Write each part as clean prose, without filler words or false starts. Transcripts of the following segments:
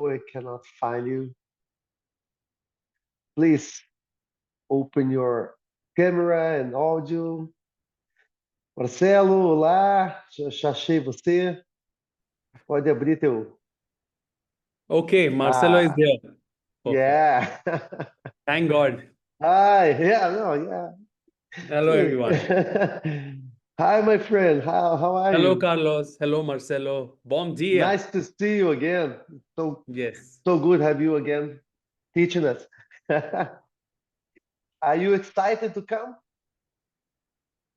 I cannot find you. Please open your camera and audio. Marcelo, olá, já achei você. Pode abrir teu. Okay, Marcelo is Ah, there. Perfect. yeah. Thank God. Hi, yeah, no, yeah. Hello, everyone. Hi, my friend. How are Hello, you? Carlos. Hello, Marcelo. Bom dia. Nice to see you again. So Yes, so good have you again teaching us. Are you excited to come?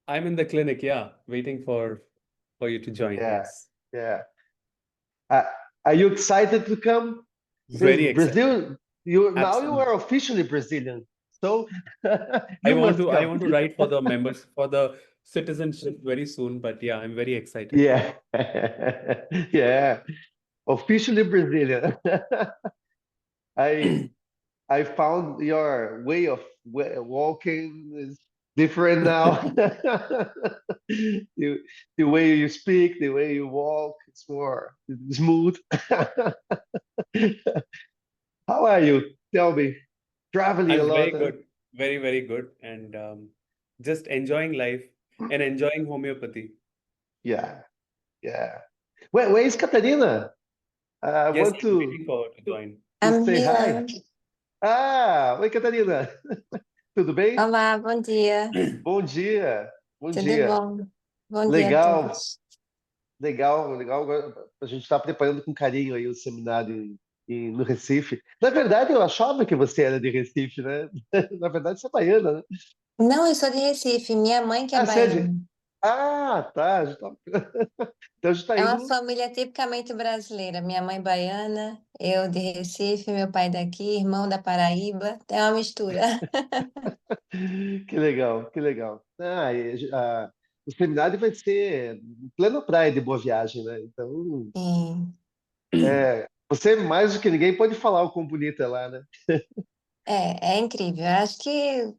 I'm in the clinic. Yeah, waiting for you to join. Yeah, Yes, yeah. Uh, are you excited to come? very Since excited. Brazil, you Absolutely. are officially Brazilian, so I you want must to I come. want to write for the members for the citizenship very soon. But yeah, I'm very excited. Yeah, yeah, officially Brazilian. I I found your way of walking is different now. You, the way you speak, the way you walk, it's more smooth. How are you? Tell me. Traveling a I'm lot, very huh? good, very good, and just enjoying life and enjoying homeopathy. Yeah, yeah. Where is Catarina? I Yes, want I'm waiting for her to to, join. to I'm say here. hi. Ah, oi, Catarina. Tudo bem? Olá, bom dia. Bom dia. Bom Tudo dia. bom? Bom dia a Legal, todos. legal, legal. A gente está preparando com carinho aí o seminário no Recife. Na verdade, eu achava que você era de Recife, né? Na verdade, você é baiana, né? Não, eu sou de Recife, minha mãe que é Ah, você é de... baiana. Ah, tá. Então a gente está É uma indo. família tipicamente brasileira. Minha mãe baiana, eu de Recife, meu pai daqui, irmão da Paraíba. É uma mistura. Que legal, que legal. O seminário vai ser em plena praia de Boa Viagem, né? Então, Sim. você mais do que ninguém pode falar o quão bonita é lá, né? É incrível. Eu acho que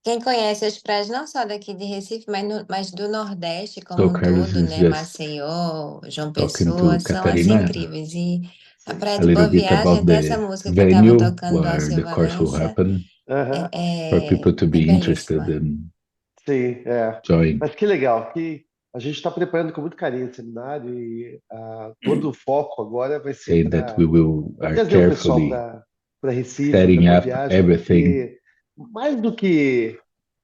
quem conhece as praias, não só daqui de Recife, mas do Nordeste como So um Carlos todo, is né? just Maceió, João talking Pessoa, to são assim Katarina incríveis. E a Sim. Praia a de little Boa bit Viagem, about até essa the música que estava venue tocando do where Alceu the course will Valença, happen Aham, for people to é be interested belíssima. in sim, é. join. Mas que legal, que a gente está preparando com muito carinho o seminário e todo o foco agora vai ser Say that we will para are trazer o pessoal carefully para Recife, para setting Boa up Viagem, everything, porque mais do que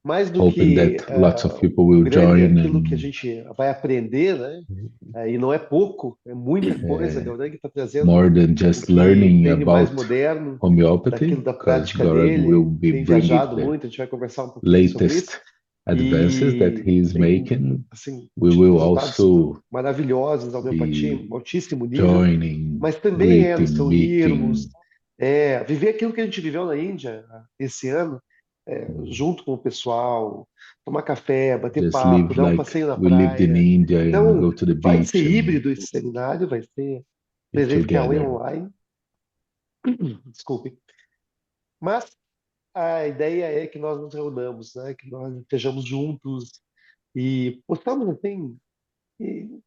mais do hoping que that lots of people o will grande é join aquilo que a and gente vai aprender, né? E não é pouco, é muita coisa. A uh, Gaurang está more trazendo than o just que learning tem de mais about moderno, homeopathy, daquilo da because prática Gaurang will dele, be tem bringing viajado the muito, a gente vai conversar um pouquinho sobre isso. latest advances that E he is tem, making. assim, We will resultados also maravilhosos da homeopatia, be em altíssimo nível, joining, mas também é nos greeting, reunirmos, meeting, viver aquilo que a gente viveu na Índia esse ano, junto com o pessoal, tomar café, bater just papo, live dar um like passeio na we lived in praia. India and Então, go to the vai ser beach and híbrido esse seminário, vai ser be presencial e together. online, desculpe. Mas a ideia é que nós nos reunamos, né? Que nós estejamos juntos e possamos, assim,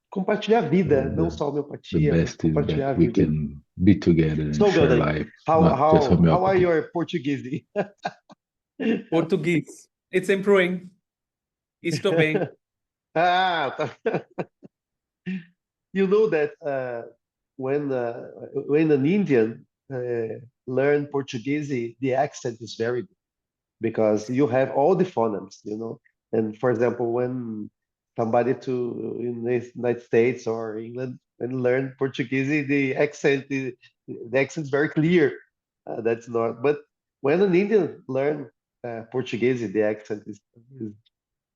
compartilhar a vida, não The, só a the homeopatia, mas best is compartilhar that a we vida. can be together and So, share Gaudeng, life, how, not just how are homeopathy. your Portuguese? Portuguese. It's improving. Estou bem. Tá. You know that when an Indian learn Portuguese, the accent is very good because you have all the phonemes, you know. And for example, when somebody to in the United States or England and learn Portuguese, the accent is very clear. That's not. But when an Indian learn Portuguese, the accent is,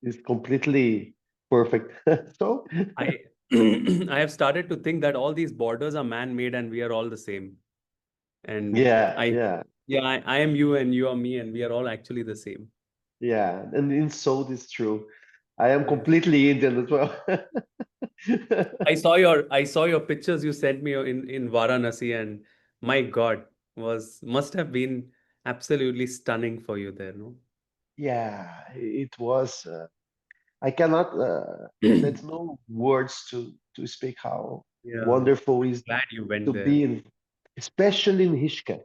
is completely perfect. So I I have started to think that all these borders are man-made and we are all the same. And yeah, I yeah, yeah, I am you and you are me and we are all actually the same. yeah. And in Seoul, it's true. I am Yeah. completely Indian as well. I saw your pictures you sent me in Varanasi, and my God, was must have been absolutely stunning for you there, no? Yeah, it was. I cannot. There's no words to speak how Yeah. wonderful is Glad you went to there. be in. especially in Rishikesh.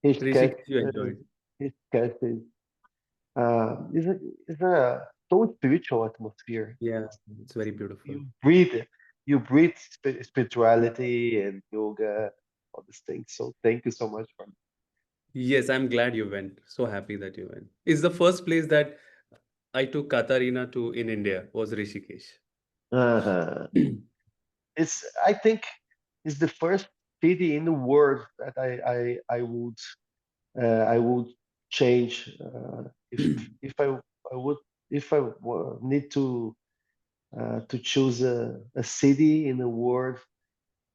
Rishikesh, Rishikesh, you enjoyed. Rishikesh is a so spiritual atmosphere. Yeah, it's very beautiful. You breathe, you breathe spirituality and yoga, all these things. So thank you so much for. Yes, I'm glad you went. So happy that you went. It's the first place that I took Katarina to in India was Rishikesh. Uh-huh. I think it's the first city in the world that I would change if I would if I need to choose a city in the world,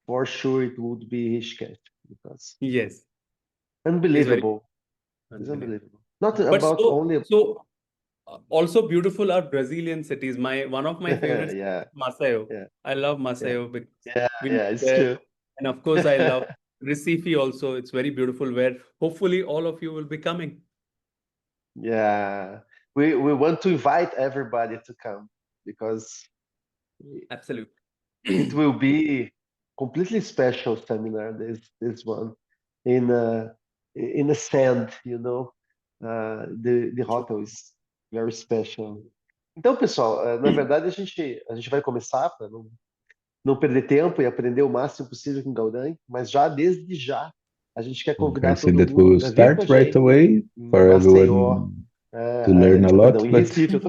for sure it would be Rishikesh because Yes, it's very unbelievable. It's unbelievable. unbelievable. Not But about only. also beautiful are Brazilian cities. One of my favorite cities Yeah, is Maceió. yeah, I love yeah, Maceió because yeah, we live yeah. It's there, true. and of course I love Recife also. It's very beautiful where hopefully all of you will be coming. Yeah, we want to invite everybody to come because Absolutely. it will be completely special seminar. This one in the sand, you know. The True. hotel is very special. Então, pessoal, na verdade a gente vai começar para não perder tempo e aprender o máximo possível com Gaudang, mas já desde já a gente quer Okay, I convidar think todo that we mundo will para vir com a start right gente away em for Maceió, everyone to learn a perdão, lot, em but Recife,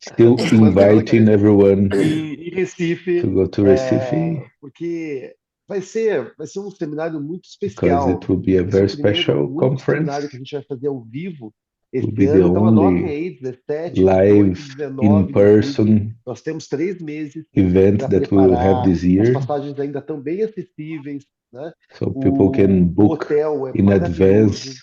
still em Maceió na inviting cabeça. everyone Em to Recife, go to Recife porque vai ser um seminário muito because especial. it will be a Vai ser very o primeiro, special o único conference. seminário que a gente vai fazer ao vivo Will esse be the ano. Então anotem only aí, 17, 18, live 19 de outubro. in-person Nós temos 3 meses event para that we will have preparar. this As year. passagens ainda estão bem acessíveis, né? So people can O book hotel é in maravilhoso, advance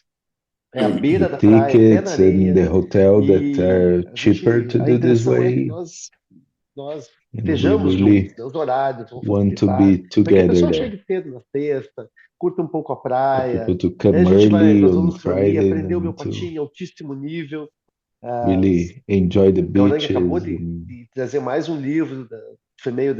é à beira the da praia, pé na tickets and areia. the hotel that E are cheaper to a do this intenção é que way. nós And we estejamos juntos, really né? Os horários vão want to facilitar be para que a together pessoa there. chegue cedo na sexta, curta um pouco a For praia. people to Aí come early nós on vamos se reunir, Friday aprender o meu and to patinho em altíssimo nível. Ah, really enjoy the Gaurang acabou beaches. And de trazer mais um livro da Female Goran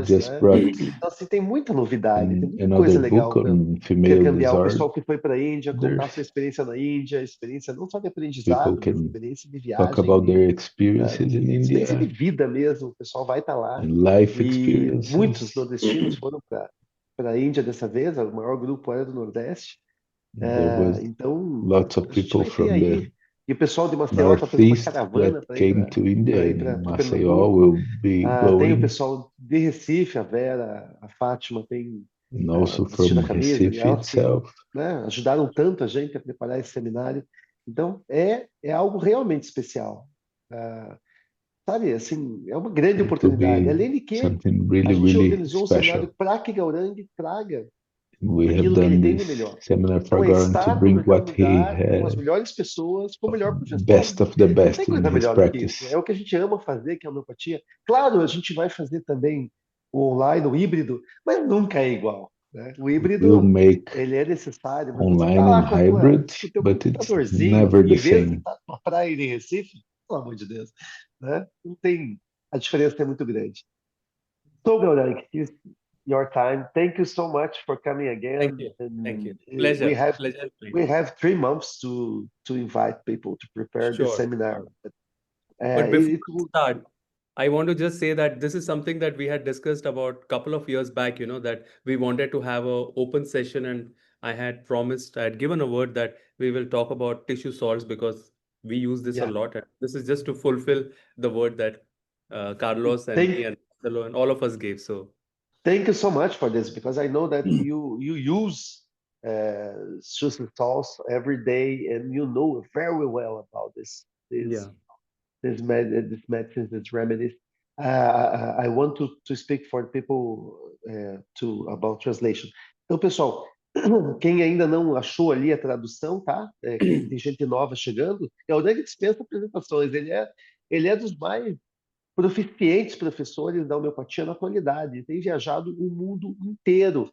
Disorders, just né? brought Então, assim, tem muita novidade, tem muita another coisa book legal para on female intercambiar. O disorders. pessoal que foi para a Índia, contar sua experiência na Índia, experiência não só de People aprendizado, mas can experiência de talk viagem, about their experiences in experiência de India vida mesmo. O pessoal vai estar lá. and life E muitos experiences. nordestinos foram para a Índia dessa vez, o maior grupo era do Nordeste. There was Então, lots of a gente people vai ter from the aí. E o pessoal de Maceió está fazendo uma Northeast caravana that para ir came para to India, and Maceió Pernambuco. will be Tem o going, pessoal de Recife, a Vera, a Fátima tem and also vestido a from camisa, e Recife elas que, itself. né, ajudaram tanto a gente a preparar esse seminário. Então, é algo realmente especial. Ah, Sabe, assim, é uma grande It will oportunidade. be Além de que something a really, gente really organizou um special. seminário para que Gaurang traga We have aquilo que ele done tem de this melhor. seminar for Então, é Goran to estar no bring melhor what he lugar, com as had melhores pessoas, com o of melhor professor. best of the Não tem best in coisa his melhor do que isso. practice. É o que a gente ama fazer, que é a homeopatia. Claro, a gente vai fazer também o online, o híbrido, mas nunca é igual, né? O We'll híbrido, make ele é necessário, mas você tá online and lá com hybrid, com o teu but it's computadorzinho, never the em vez de same. estar na praia em Recife, pelo amor de Deus, né? Não tem, a diferença é muito grande. So, Gaurang, it's your time. Thank you so much for coming Thank again. you. Thank And you. Pleasure. we have Pleasure is mine. we have 3 months to invite people to prepare the Sure. seminar. But, But before it we will, start, I want to just say that this is something that we had discussed about a couple of years back, that we wanted to have a open session, and I had given a word that we will talk about tissue salts because we use this a yeah. lot. And this is just to fulfill the word that Carlos and me Thank and Marcelo and all of us gave. So thank you so much for this because I know that you use Schussler salts every day and you know very well about this yeah, this medicines, these remedies. I want to speak for people about translation. Então, pessoal, quem ainda não achou ali a tradução, tá? Tem gente nova chegando. É o Dani dispensa apresentações. Ele é dos mais proficientes professores da homeopatia na atualidade. Tem viajado o mundo inteiro,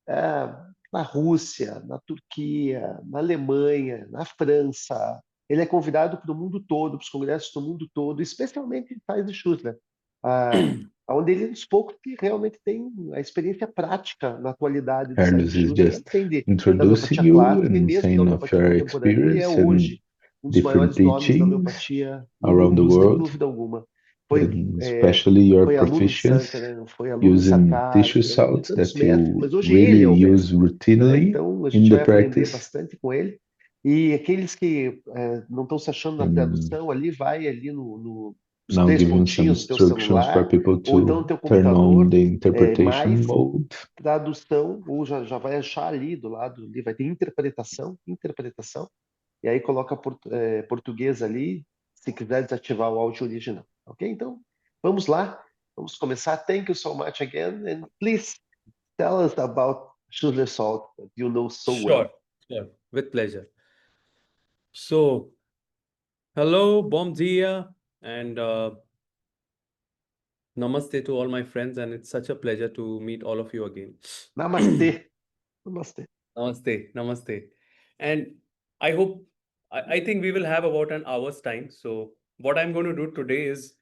é, na Rússia, na Turquia, na Alemanha, na França. Ele é convidado para o mundo todo, para os congressos do mundo todo, especialmente em Sais e Schussler. A onde ele é um dos poucos que realmente tem a experiência prática na atualidade do Sais Carlos de is Schussler, just além da introducing homeopatia you clássica e and mesmo da saying of homeopatia your contemporânea. Ele é experience and hoje um dos different maiores nomes da teachings homeopatia no around the mundo, sem world, dúvida alguma. Foi, and é, especially your foi aluno de proficiency Sankara, foi aluno de using Sarkar, tissue foi aluno de salts tantos that mestres, you mas hoje really ele é o use mestre, né? routinely Então a in gente the vai aprender practice. bastante com ele. E aqueles que não estão se achando na And tradução, ali vai ali nos now três giving some pontinhos do teu instructions for celular, people ou então no to teu turn on computador, the interpretation mais mode. tradução, ou já vai achar ali do lado, ali vai ter interpretação, e aí coloca português ali, se quiser desativar o áudio original. Ok? Então, vamos lá, vamos começar. Thank you so much again, and please tell us about Schussler salt that you know so well. Sure, with pleasure. So, hello, bom dia, and namaste to all my friends, and it's such a pleasure to meet all of you again. Namastê. Namastê. Namaste. And I think we will have about an hour's time. So, what I'm going to do today is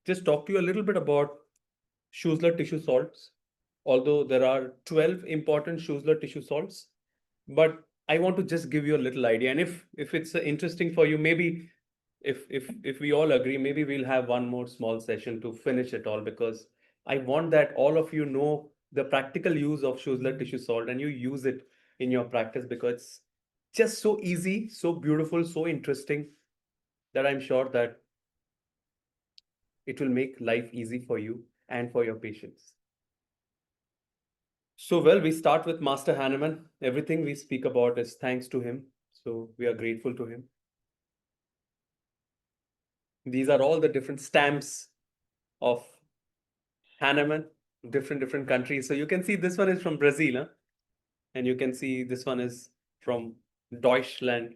just talk to you a little bit about Schussler tissue salts. Although there are 12 important Schussler tissue salts, but I want to just give you a little idea. And if it's interesting for you, maybe if we all agree, maybe we'll have one more small session to finish it all, because I want that all of you know the practical use of Schussler tissue salt and you use it in your practice, because it's just so easy, so beautiful, so interesting, that I'm sure that it will make life easy for you and for your patients. So, well, we start with Master Hahnemann. Everything we speak about is thanks to him. So, we are grateful to him. These are all the different stamps of Hahnemann, different countries. So, you can see this one is from Brazil, huh? And you can see this one is from Deutschland.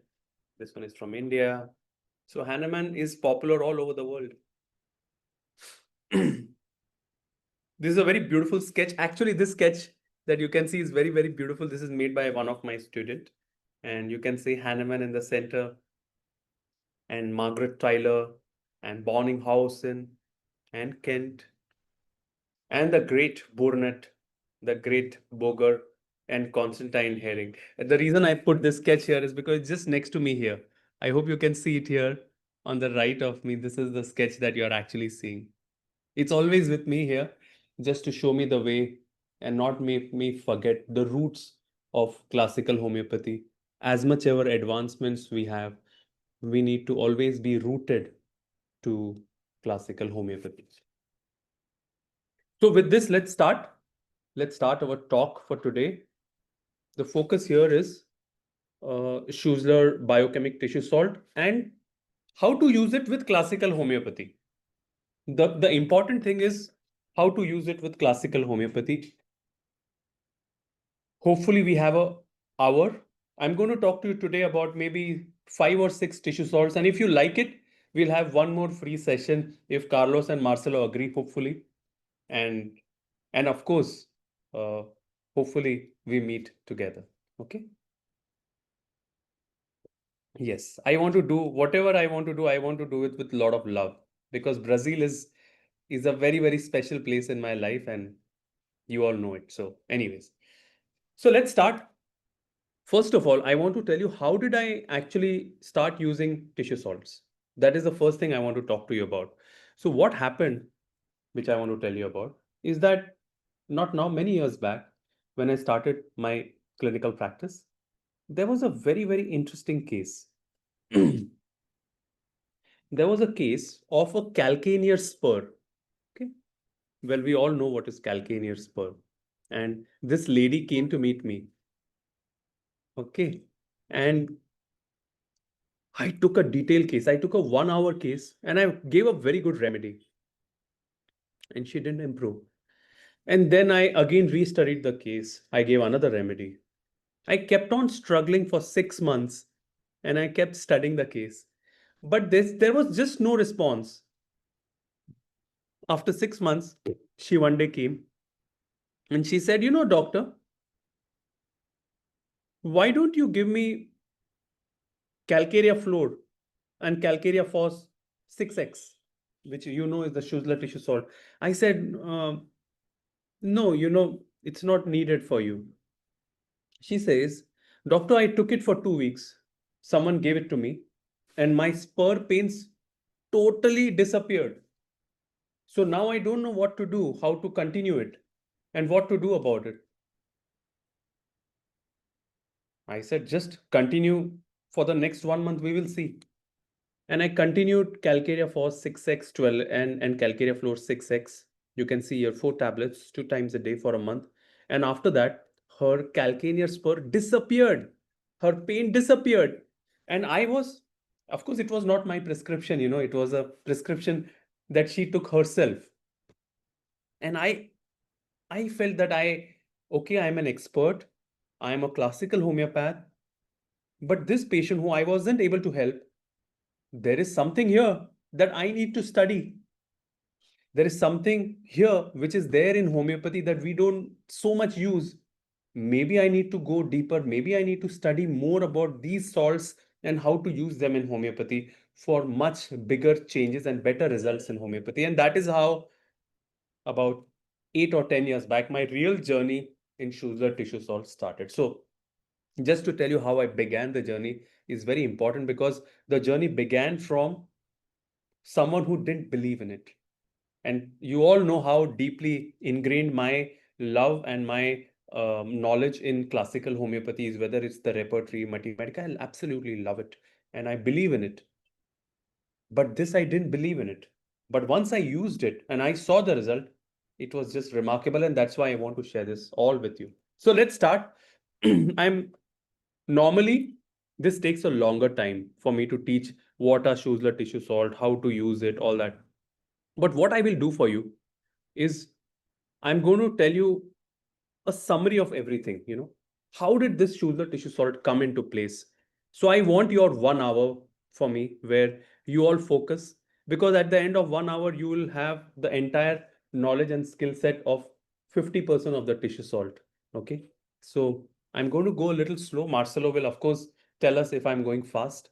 This one is from India. So, Hahnemann is popular all over the world. This is a very beautiful sketch. Actually, this sketch that you can see is very beautiful. This is made by one of my students. And you can see Hahnemann in the center, and Margaret Tyler, and Bonninghausen, and Kent, and the great Burnett, the great Boger, and Constantine Herring. And the reason I put this sketch here is because it's just next to me here. I hope you can see it here on the right of me. This is the sketch that you're actually seeing. It's always with me here, just to show me the way and not make me forget the roots of classical homeopathy. As much ever advancements we have, we need to always be rooted to classical homeopathy. So with this, let's start. Let's start our talk for today. The focus here is Schussler biochemic tissue salt and how to use it with classical homeopathy. The important thing is how to use it with classical homeopathy. Hopefully we have a hour. I'm going to talk to you today about maybe 5 or 6 tissue salts, and if you like it, we'll have one more free session if Carlos and Marcelo agree, hopefully. And of course, hopefully we meet together. Okay. Yes, I want to do whatever I want to do. I want to do it with a lot of love, because Brazil is a very special place in my life, and you all know it. So, anyways, so let's start. First of all, I want to tell you, how did I actually start using tissue salts? That is the first thing I want to talk to you about. So what happened, which I want to tell you about, is that not now, many years back, when I started my clinical practice, there was a very interesting case. There was a case of a calcanear spur. Okay. Well, we all know what is calcanear spur. And this lady came to meet me. Okay. And I took a detailed case. I took a 1 hour case and I gave a very good remedy. And she didn't improve. And then I again restudied the case. I gave another remedy. I kept on struggling for 6 months and I kept studying the case. But there was just no response. After 6 months, she one day came and she said, "You know, doctor, why don't you give me Calcarea Flood and Calcarea Phos 6x? which you know is the Schussler tissue salt. I said, no, it's not needed for you. She says, Doctor, I took it for 2 weeks. Someone gave it to me, and my spur pains totally disappeared. So now I don't know what to do, how to continue it, and what to do about it. I said, just continue for the next 1 month, we will see. And I continued Calcarea Force 6x12 and Calcarea Floor 6x. You can see here 4 tablets, 2 times a day for a month. And after that, her calcaneal spur disappeared. Her pain disappeared. And I was, of course, it was not my prescription, it was a prescription that she took herself. And I felt that okay, I'm an expert. I'm a classical homeopath. But this patient who I wasn't able to help, there is something here that I need to study. There is something here which is there in homeopathy that we don't so much use. Maybe I need to go deeper. Maybe I need to study more about these salts and how to use them in homeopathy for much bigger changes and better results in homeopathy. And that is how, about 8 or 10 years back, my real journey in Schussler tissue salt started. So, just to tell you how I began the journey is very important, because the journey began from someone who didn't believe in it. And you all know how deeply ingrained my love and my knowledge in classical homeopathy is, whether it's the repertory, Mathematica, I absolutely love it. And I believe in it. But this, I didn't believe in it. But once I used it and I saw the result, it was just remarkable. And that's why I want to share this all with you. So let's start. Normally, this takes a longer time for me to teach what are Schussler tissue salt, how to use it, all that. But what I will do for you is I'm going to tell you a summary of everything. How did this Schussler tissue salt come into place? So I want your 1 hour for me where you all focus, because at the end of 1 hour, you will have the entire knowledge and skill set of 50% of the tissue salt. Okay. So I'm going to go a little slow. Marcelo will, of course, tell us if I'm going fast,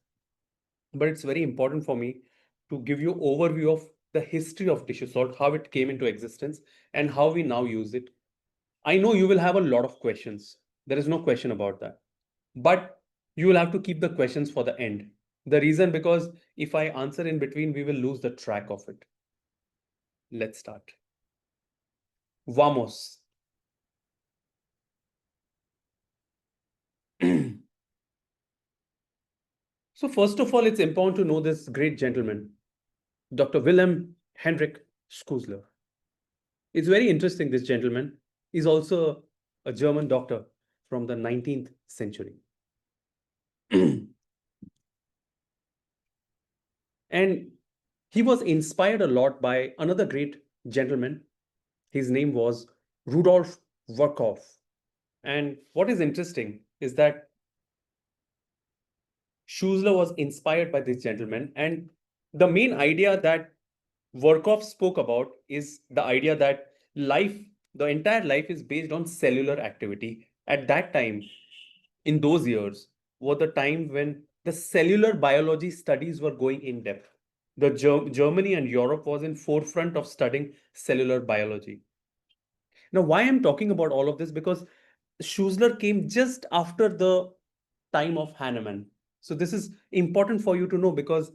but it's very important for me to give you overview of the history of tissue salt, how it came into existence, and how we now use it. I know you will have a lot of questions. There is no question about that. But you will have to keep the questions for the end. The reason, because if I answer in between, we will lose the track of it. Let's start. Vamos. So first of all, it's important to know this great gentleman, Dr. Wilhelm Heinrich Schussler. It's very interesting, this gentleman is also a German doctor from the 19th century. And he was inspired a lot by another great gentleman. His name was Rudolf Virchow. And what is interesting is that Schussler was inspired by this gentleman. And the main idea that Virchow spoke about is the idea that life, the entire life, is based on cellular activity. At that time, in those years, were the time when the cellular biology studies were going in depth. The Germany and Europe was in forefront of studying cellular biology. Now, why I'm talking about all of this? Because Schussler came just after the time of Hahnemann. So this is important for you to know, because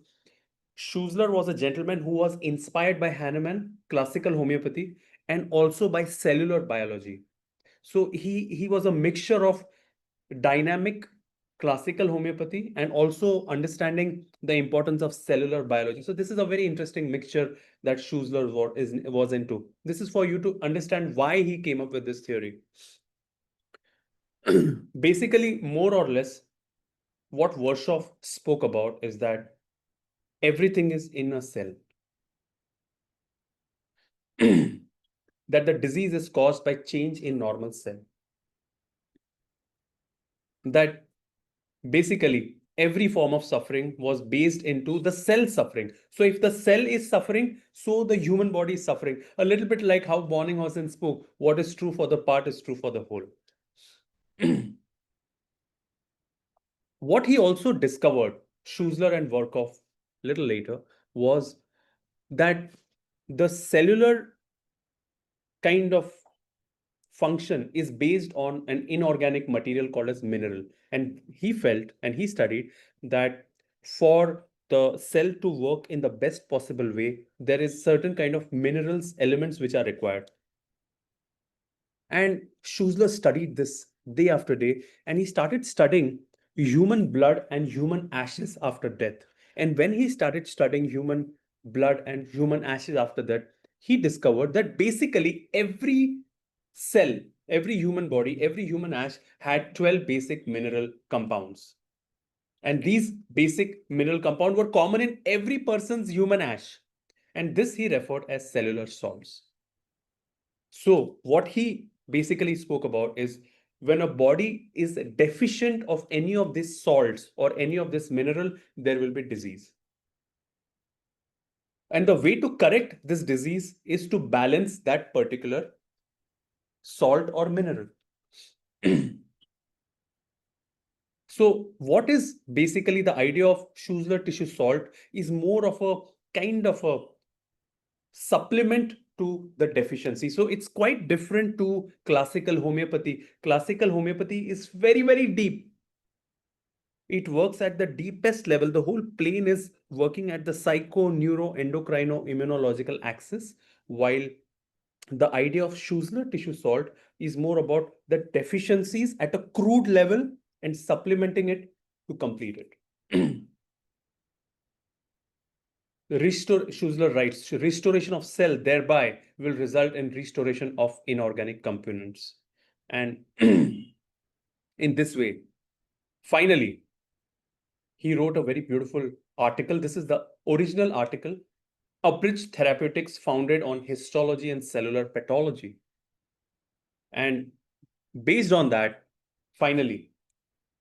Schussler was a gentleman who was inspired by Hahnemann, classical homeopathy, and also by cellular biology. So he was a mixture of dynamic classical homeopathy and also understanding the importance of cellular biology. So this is a very interesting mixture that Schussler was into. This is for you to understand why he came up with this theory. Basically, more or less, what Virchow spoke about is that everything is in a cell. That the disease is caused by change in normal cell. That basically every form of suffering was based into the cell suffering. So if the cell is suffering, so the human body is suffering. A little bit like how Bonninghausen spoke, what is true for the part is true for the whole. What he also discovered, Schussler and Virchow little later, was that the cellular kind of function is based on an inorganic material called as mineral. And he felt and he studied that for the cell to work in the best possible way, there is certain kind of minerals, elements which are required. And Schussler studied this day after day, and he started studying human blood and human ashes after death. And when he started studying human blood and human ashes after that, he discovered that basically every cell, every human body, every human ash had 12 basic mineral compounds. And these basic mineral compounds were common in every person's human ash. And this he referred as cellular salts. So what he basically spoke about is when a body is deficient of any of these salts or any of this mineral, there will be disease. And the way to correct this disease is to balance that particular salt or mineral. So what is basically the idea of Schussler tissue salt is more of a kind of a supplement to the deficiency. So it's quite different to classical homeopathy. Classical homeopathy is very, very deep. It works at the deepest level. The whole plane is working at the psycho, neuro, endocrino, immunological axis, while the idea of Schussler tissue salt is more about the deficiencies at a crude level and supplementing it to complete it. Schussler writes, restoration of cell thereby will result in restoration of inorganic components. And in this way, finally, he wrote a very beautiful article. This is the original article, Abridged Therapeutics founded on histology and cellular pathology. And based on that, finally,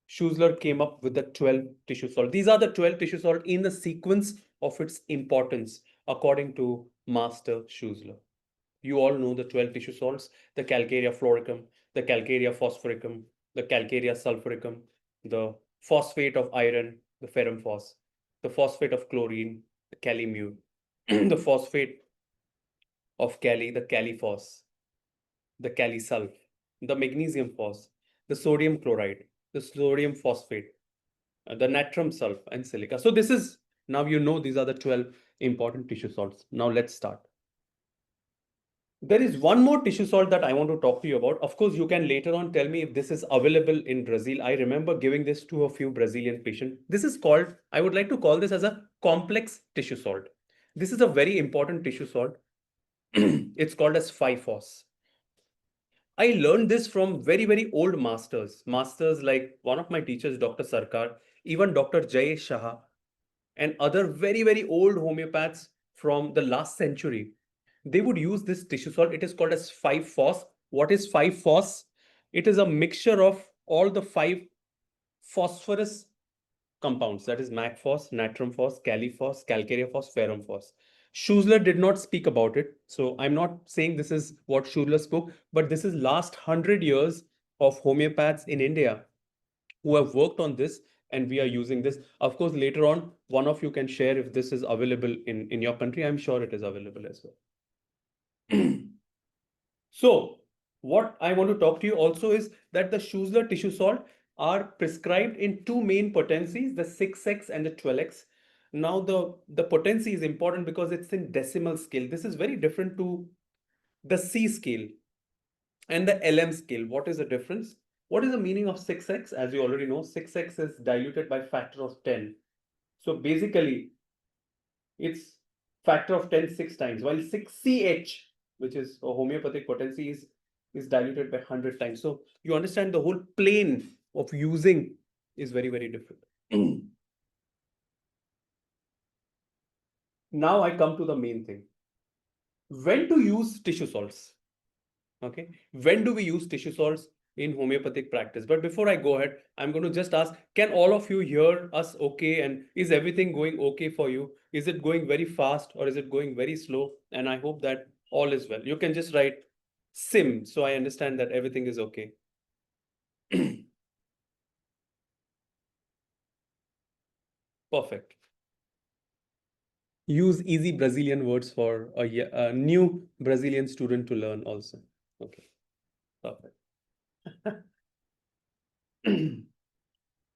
Schussler came up with the 12 tissue salt. These are the 12 tissue salt in the sequence of its importance, according to Master Schussler. You all know the 12 tissue salts, the Calcarea floricum, the Calcarea phosphoricum, the Calcarea sulfuricum, the phosphate of iron, the ferrum phos, the phosphate of chlorine, the calimute, the phosphate of Cali, the caliphos, the calisulf, the magnesium phos, the sodium chloride, the sodium phosphate, the natrum sulf, and silica. So this is, now you know these are the 12 important tissue salts. Now let's start. There is one more tissue salt that I want to talk to you about. Of course, you can later on tell me if this is available in Brazil. I remember giving this to a few Brazilian patients. This is called, I would like to call this as a complex tissue salt. This is a very important tissue salt. It's called as 5-phos. I learned this from very, very old masters like one of my teachers, Dr. Sarkar, even Dr. Jay Shah, and other very, very old homeopaths from the last century. They would use this tissue salt. It is called as 5-phos. What is 5-phos? It is a mixture of all the 5 phosphorus compounds, that is MACphos, natrum phos, caliphos, calcarea phos, ferrum phos. Schussler did not speak about it. So I'm not saying this is what Schussler spoke, but this is last 100 years of homeopaths in India who have worked on this, and we are using this. Of course, later on, one of you can share if this is available in your country. I'm sure it is available as well. So what I want to talk to you also is that the Schussler tissue salt are prescribed in two main potencies, the 6x and the 12x. Now the potency is important because it's in decimal scale. This is very different to the C scale and the LM scale. What is the difference? What is the meaning of 6x? As you already know, 6x is diluted by factor of 10. So basically, it's factor of 10 6 times, while 6CH, which is a homeopathic potency, is diluted by 100 times. So you understand the whole plane of using is very, very different. Now I come to the main thing. When to use tissue salts? Okay, when do we use tissue salts in homeopathic practice? But before I go ahead, I'm going to just ask, can all of you hear us okay? And is everything going okay for you? Is it going very fast or is it going very slow? And I hope that all is well. You can just write sim, so I understand that everything is okay. Perfect. use easy Brazilian words for a new Brazilian student to learn also. Okay, perfect.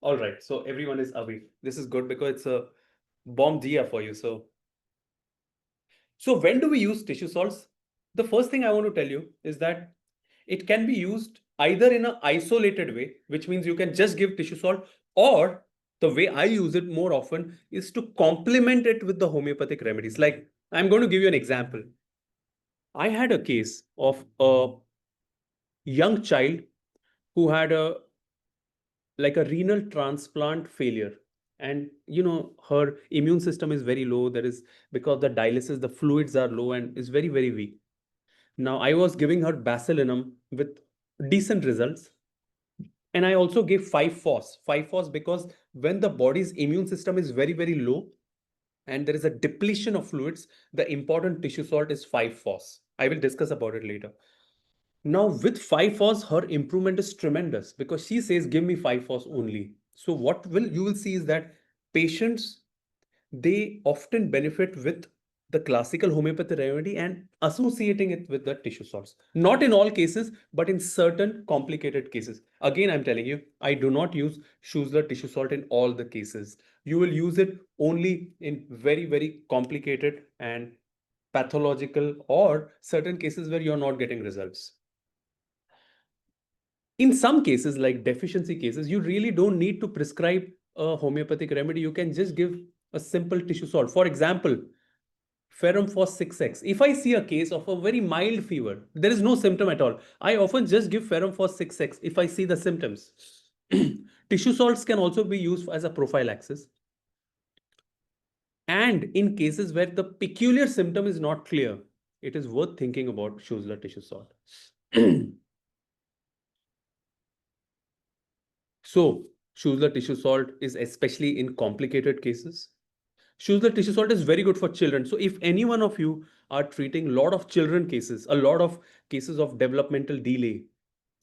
All right, so everyone is away. This is good because it's a bomb dia for you. So when do we use tissue salts? The first thing I want to tell you is that it can be used either in an isolated way, which means you can just give tissue salt, or the way I use it more often is to complement it with the homeopathic remedies. Like, I'm going to give you an example. I had a case of a young child who had a renal transplant failure, and her immune system is very low. There is, because the dialysis, the fluids are low and is very, very weak. Now I was giving her basilinum with decent results, and I also gave 5-FOS because when the body's immune system is very, very low and there is a depletion of fluids, the important tissue salt is 5-FOS. I will discuss about it later. Now with 5-FOS, her improvement is tremendous because she says, give me 5-FOS only. So what you will see is that patients, they often benefit with the classical homeopathy remedy and associating it with the tissue salts. Not in all cases, but in certain complicated cases. Again, I'm telling you, I do not use Schussler tissue salt in all the cases. You will use it only in very, very complicated and pathological or certain cases where you're not getting results. In some cases, like deficiency cases, you really don't need to prescribe a homeopathic remedy. You can just give a simple tissue salt. For example, ferrum phos 6x. If I see a case of a very mild fever, there is no symptom at all, I often just give ferrum phos 6x if I see the symptoms. Tissue salts can also be used as a prophylaxis. And in cases where the peculiar symptom is not clear, it is worth thinking about Schussler tissue salt. So, Schussler tissue salt is especially in complicated cases. Schussler tissue salt is very good for children. So, if any one of you are treating a lot of children cases, a lot of cases of developmental delay,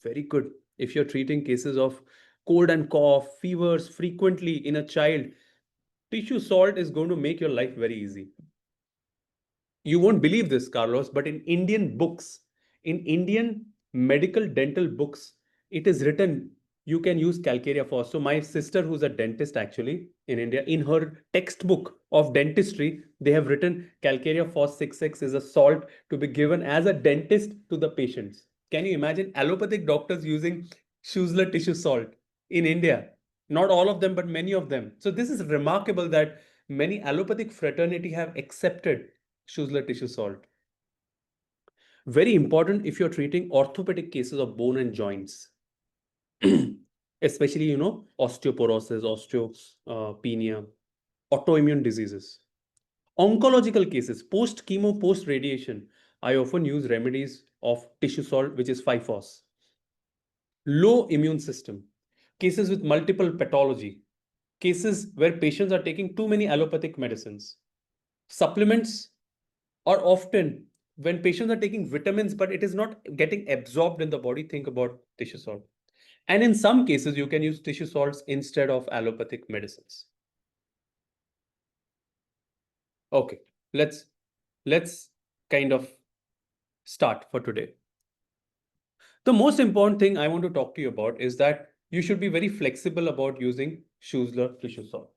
very good. If you're treating cases of cold and cough, fevers frequently in a child, tissue salt is going to make your life very easy. You won't believe this, Carlos, but in Indian books, in Indian medical dental books, it is written you can use calcarea phos. So my sister, who's a dentist actually in India, in her textbook of dentistry, they have written calcarea phos 6x is a salt to be given as a dentist to the patients. Can you imagine allopathic doctors using Schussler tissue salt in India? Not all of them, but many of them. So this is remarkable that many allopathic fraternity have accepted Schussler tissue salt. Very important if you're treating orthopedic cases of bone and joints, especially, osteoporosis, osteopenia, autoimmune diseases. Oncological cases, post chemo, post radiation, I often use remedies of tissue salt, which is 5-FOS. Low immune system, cases with multiple pathology, cases where patients are taking too many allopathic medicines. Supplements are often when patients are taking vitamins, but it is not getting absorbed in the body, think about tissue salt. And in some cases, you can use tissue salts instead of allopathic medicines. Okay, let's kind of start for today. The most important thing I want to talk to you about is that you should be very flexible about using Schussler tissue salt.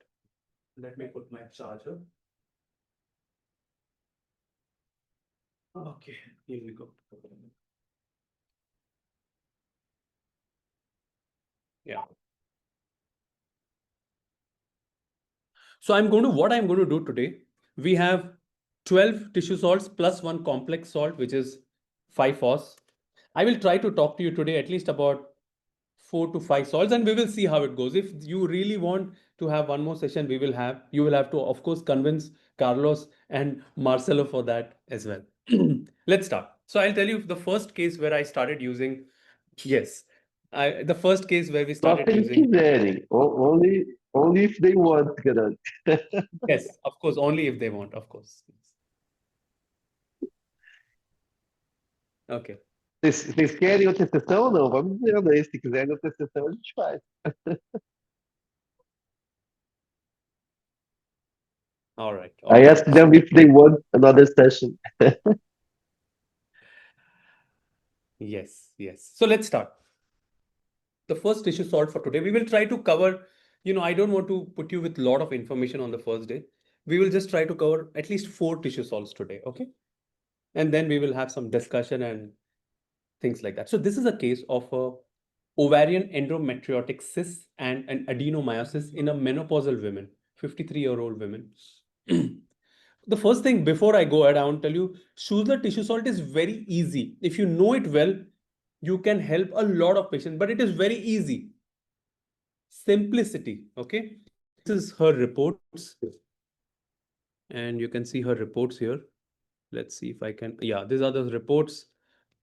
Let me put my charger. Okay, here we go. Yeah. So what I'm going to do today, we have 12 tissue salts plus one complex salt, which is 5-FOS. I will try to talk to you today at least about 4 to 5 salts, and we will see how it goes. If you really want to have one more session, you will have to, of course, convince Carlos and Marcelo for that as well. Let's start. So I'll tell you the first case where I started using, yes, the first case where we Só started se eles using. quiserem. Only if they want, Garante. Yes, of course, only if they want, of course. Okay. Vocês querem outra sessão ou não? Vamos vendo aí. Se quiserem outra sessão, a gente faz. All right. I asked them if they want another session. Yes, yes. So let's start. The first tissue salt for today. We will try to cover, I don't want to put you with a lot of information on the first day. We will just try to cover at least 4 tissue salts today, okay? And then we will have some discussion and things like that. So this is a case of a ovarian endometriotic cyst and an adenomyosis in a menopausal woman, 53-year-old women. The first thing before I go ahead, I want to tell you, Schussler tissue salt is very easy. If you know it well, you can help a lot of patients, but it is very easy. Simplicity, okay? This is her reports. And you can see her reports here. Let's see if I can. Yeah, these are the reports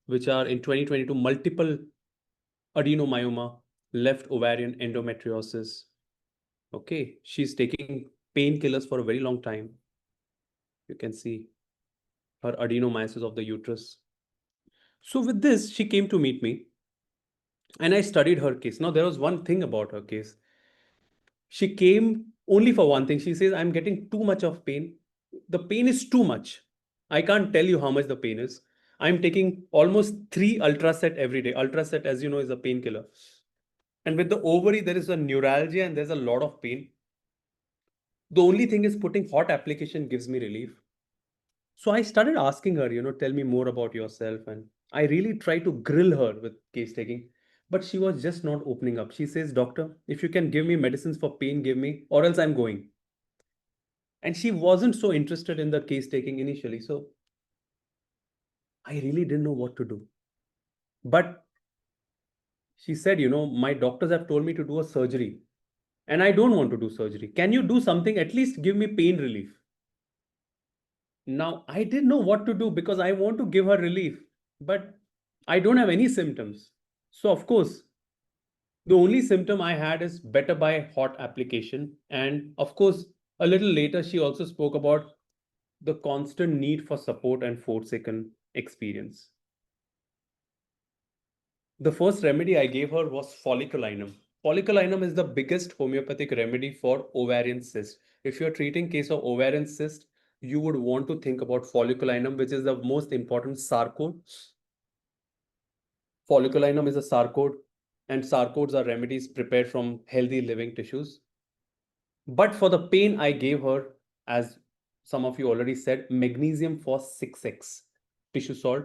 which are in 2022, multiple adenomyoma, left ovarian endometriosis. Okay, she's taking painkillers for a very long time. You can see her adenomyosis of the uterus. So with this, she came to meet me and I studied her case. Now, there was one thing about her case. She came only for one thing. She says, I'm getting too much of pain. The pain is too much. I can't tell you how much the pain is. I'm taking almost 3 Ultraset every day. Ultraset, as you know, is a painkiller. And with the ovary, there is a neuralgia and there's a lot of pain. The only thing is putting hot application gives me relief. So I started asking her, tell me more about yourself. And I really tried to grill her with case taking, but she was just not opening up. She says, Doctor, if you can give me medicines for pain, give me, or else I'm going. And she wasn't so interested in the case taking initially. So I really didn't know what to do. But she said, my doctors have told me to do a surgery and I don't want to do surgery. Can you do something? At least give me pain relief. Now, I didn't know what to do because I want to give her relief, but I don't have any symptoms. So, of course, the only symptom I had is better by hot application. And of course, a little later, she also spoke about the constant need for support and forsaken experience. The first remedy I gave her was folliculinum. Folliculinum is the biggest homeopathic remedy for ovarian cyst. If you're treating case of ovarian cyst, you would want to think about folliculinum, which is the most important sarcode. Folliculinum is a sarcode, and sarcodes are remedies prepared from healthy living tissues. But for the pain, I gave her, as some of you already said, magnesium phos 6x tissue salt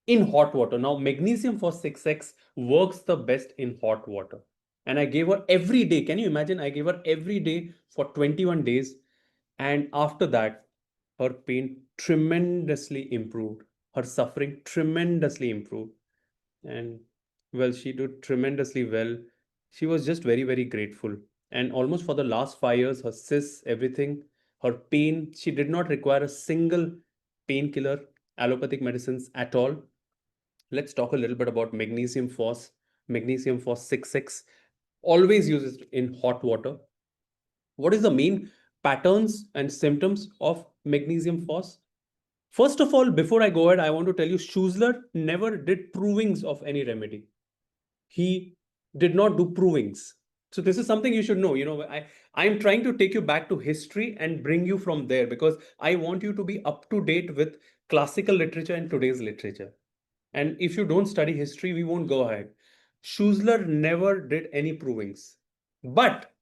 in hot water. Now, magnesium phos 6x works the best in hot water. And I gave her every day. Can you imagine? I gave her every day for 21 days. And after that, her pain tremendously improved. Her suffering tremendously improved. And well, she did tremendously well. She was just very, very grateful. And almost for the last 5 years, her cysts, everything, her pain, she did not require a single painkiller, allopathic medicines at all. Let's talk a little bit about magnesium phos. Magnesium phos 6x. Always use it in hot water. What is the main patterns and symptoms of magnesium phos? First of all, before I go ahead, I want to tell you Schussler never did provings of any remedy. He did not do provings. So this is something you should know. I'm trying to take you back to history and bring you from there because I want you to be up to date with classical literature and today's literature. And if you don't study history, we won't go ahead. Schussler never did any provings. But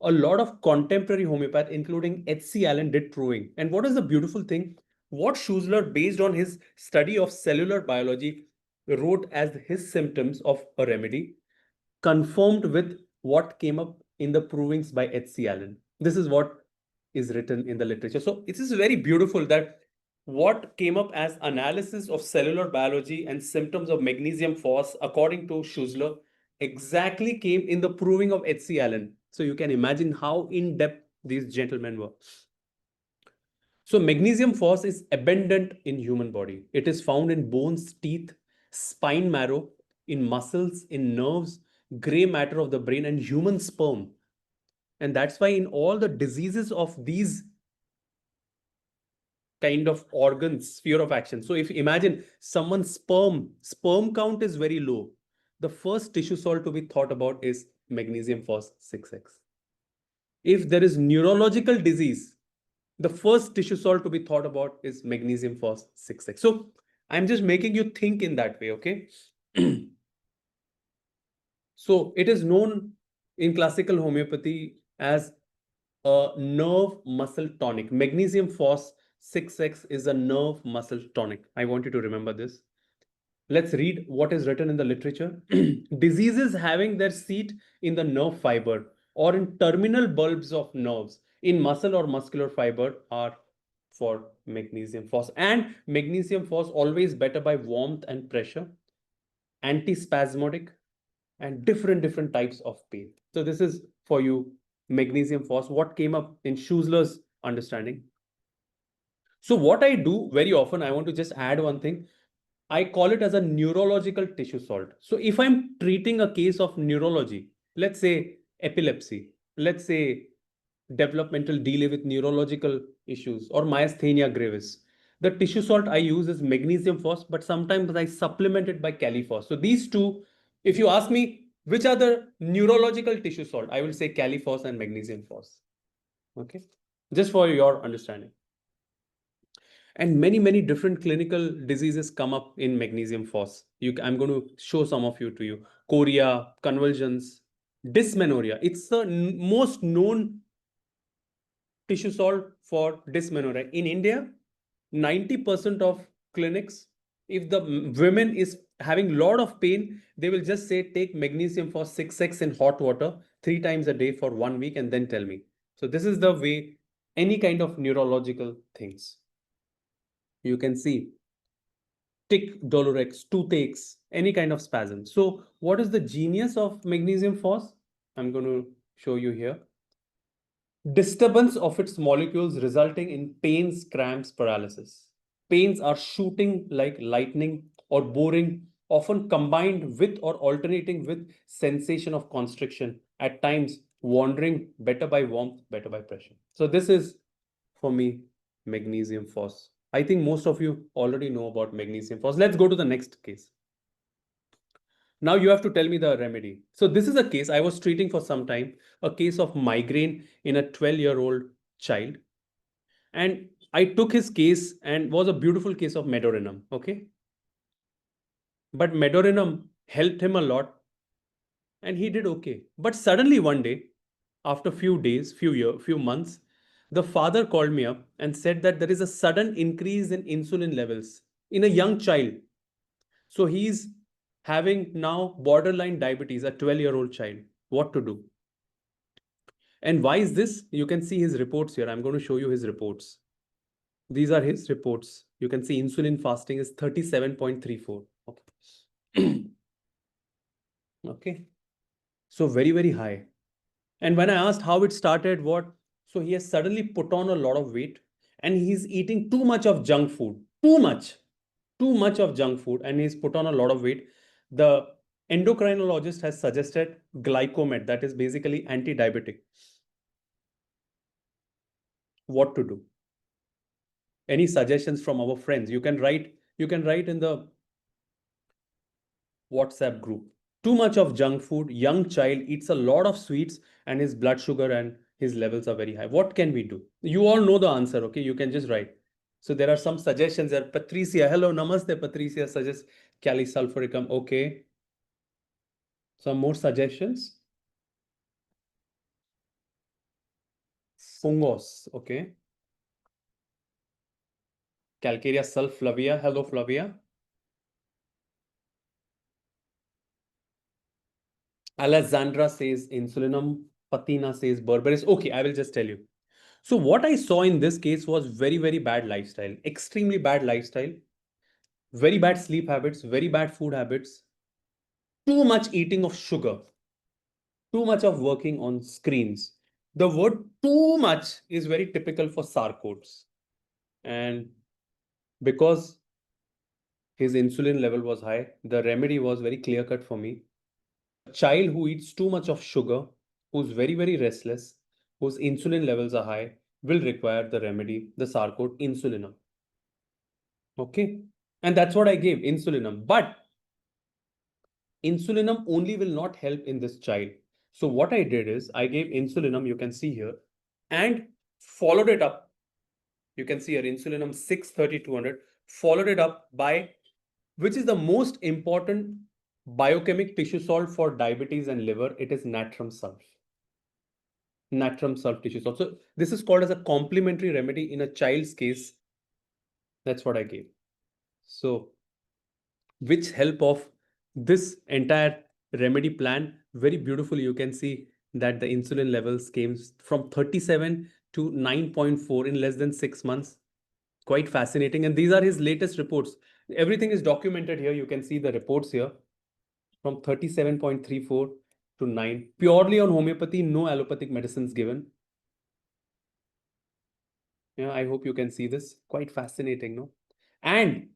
a lot of contemporary homeopath, including H.C. Allen, did proving. And what is the beautiful thing? What Schussler, based on his study of cellular biology, wrote as his symptoms of a remedy, confirmed with what came up in the provings by H.C. Allen. This is what is written in the literature. So it is very beautiful that what came up as analysis of cellular biology and symptoms of magnesium phos, according to Schussler, exactly came in the proving of H.C. Allen. So you can imagine how in-depth these gentlemen were. So magnesium phos is abundant in human body. It is found in bones, teeth, spine marrow, in muscles, in nerves, gray matter of the brain, and human sperm. And that's why in all the diseases of these kind of organs, sphere of action. So if imagine someone's sperm count is very low, the first tissue salt to be thought about is magnesium phos 6x. If there is neurological disease, the first tissue salt to be thought about is magnesium phos 6X. So I'm just making you think in that way, okay? So it is known in classical homeopathy as a nerve muscle tonic. Magnesium phos 6X is a nerve muscle tonic. I want you to remember this. Let's read what is written in the literature. Diseases having their seat in the nerve fiber or in terminal bulbs of nerves in muscle or muscular fiber are for magnesium phos. And magnesium phos always better by warmth and pressure, antispasmodic, and different types of pain. So this is for you magnesium phos, what came up in Schussler's understanding. So what I do very often, I want to just add one thing. I call it as a neurological tissue salt. So if I'm treating a case of neurology, let's say epilepsy, let's say developmental delay with neurological issues or myasthenia gravis, the tissue salt I use is magnesium phos, but sometimes I supplement it by caliphos. So these two, if you ask me which are the neurological tissue salt, I will say caliphos and magnesium phos. Okay, just for your understanding. And many different clinical diseases come up in magnesium phos. I'm going to show some of you to you. Chorea, convulsions, dysmenorrhea. It's the most known tissue salt for dysmenorrhea. In India, 90% of clinics, if the women is having a lot of pain, they will just say take magnesium phos 6X in hot water 3 times a day for 1 week and then tell me. So this is the way any kind of neurological things. You can see tic doulorex, toothaches, any kind of spasm. So what is the genius of magnesium phos? I'm going to show you here. Disturbance of its molecules resulting in pains, cramps, paralysis. Pains are shooting like lightning or boring, often combined with or alternating with sensation of constriction, at times wandering, better by warmth, better by pressure. So this is, for me, magnesium phos. I think most of you already know about magnesium phos. Let's go to the next case. Now you have to tell me the remedy. So this is a case I was treating for some time, a case of migraine in a 12-year-old child. And I took his case and was a beautiful case of medorinum. Okay. But medorinum helped him a lot and he did okay. But suddenly one day, after few days, few months, the father called me up and said that there is a sudden increase in insulin levels in a young child. So he's having now borderline diabetes, a 12-year-old child. What to do? And why is this? You can see his reports here. I'm going to show you his reports. These are his reports. You can see insulin fasting is 37.34. Okay. Okay. So very high. And when I asked how it started, so he has suddenly put on a lot of weight and he's eating too much of junk food. Too much of junk food, and he's put on a lot of weight. The endocrinologist has suggested glycomet, that is basically anti-diabetic. What to do? Any suggestions from our friends? You can write in the WhatsApp group. Too much of junk food, young child eats a lot of sweets and his blood sugar and his levels are very high. What can we do? You all know the answer, okay? You can just write. So there are some suggestions there. Patricia, hello, namaste. Patricia suggests calisulfuricum. Okay. Some more suggestions. Fungos, okay. Calcarea sulflavia. Hello, Flavia. Alexandra says insulinum. Patina says berberis. Okay, I will just tell you. So what I saw in this case was very bad lifestyle, extremely bad lifestyle, very bad sleep habits, very bad food habits, too much eating of sugar, too much of working on screens. The word too much is very typical for sarcodes. And because his insulin level was high, the remedy was very clear cut for me. A child who eats too much of sugar, who's very restless, whose insulin levels are high, will require the remedy, the sarcode insulinum. Okay. And that's what I gave, insulinum. But insulinum only will not help in this child. So what I did is I gave insulinum, you can see here, and followed it up You can see here insulinum 630-200, followed it up by, which is the most important biochemic tissue salt for diabetes and liver? It is natrum sulf. Natrum sulf tissue salt. So this is called as a complementary remedy in a child's case. That's what I gave. So which help of this entire remedy plan, very beautifully you can see that the insulin levels came from 37 to 9.4 in less than 6 months. Quite fascinating. And these are his latest reports. Everything is documented here. You can see the reports here from 37.34 to 9, purely on homeopathy, no allopathic medicines given. Yeah, I hope you can see this. Quite fascinating, no? And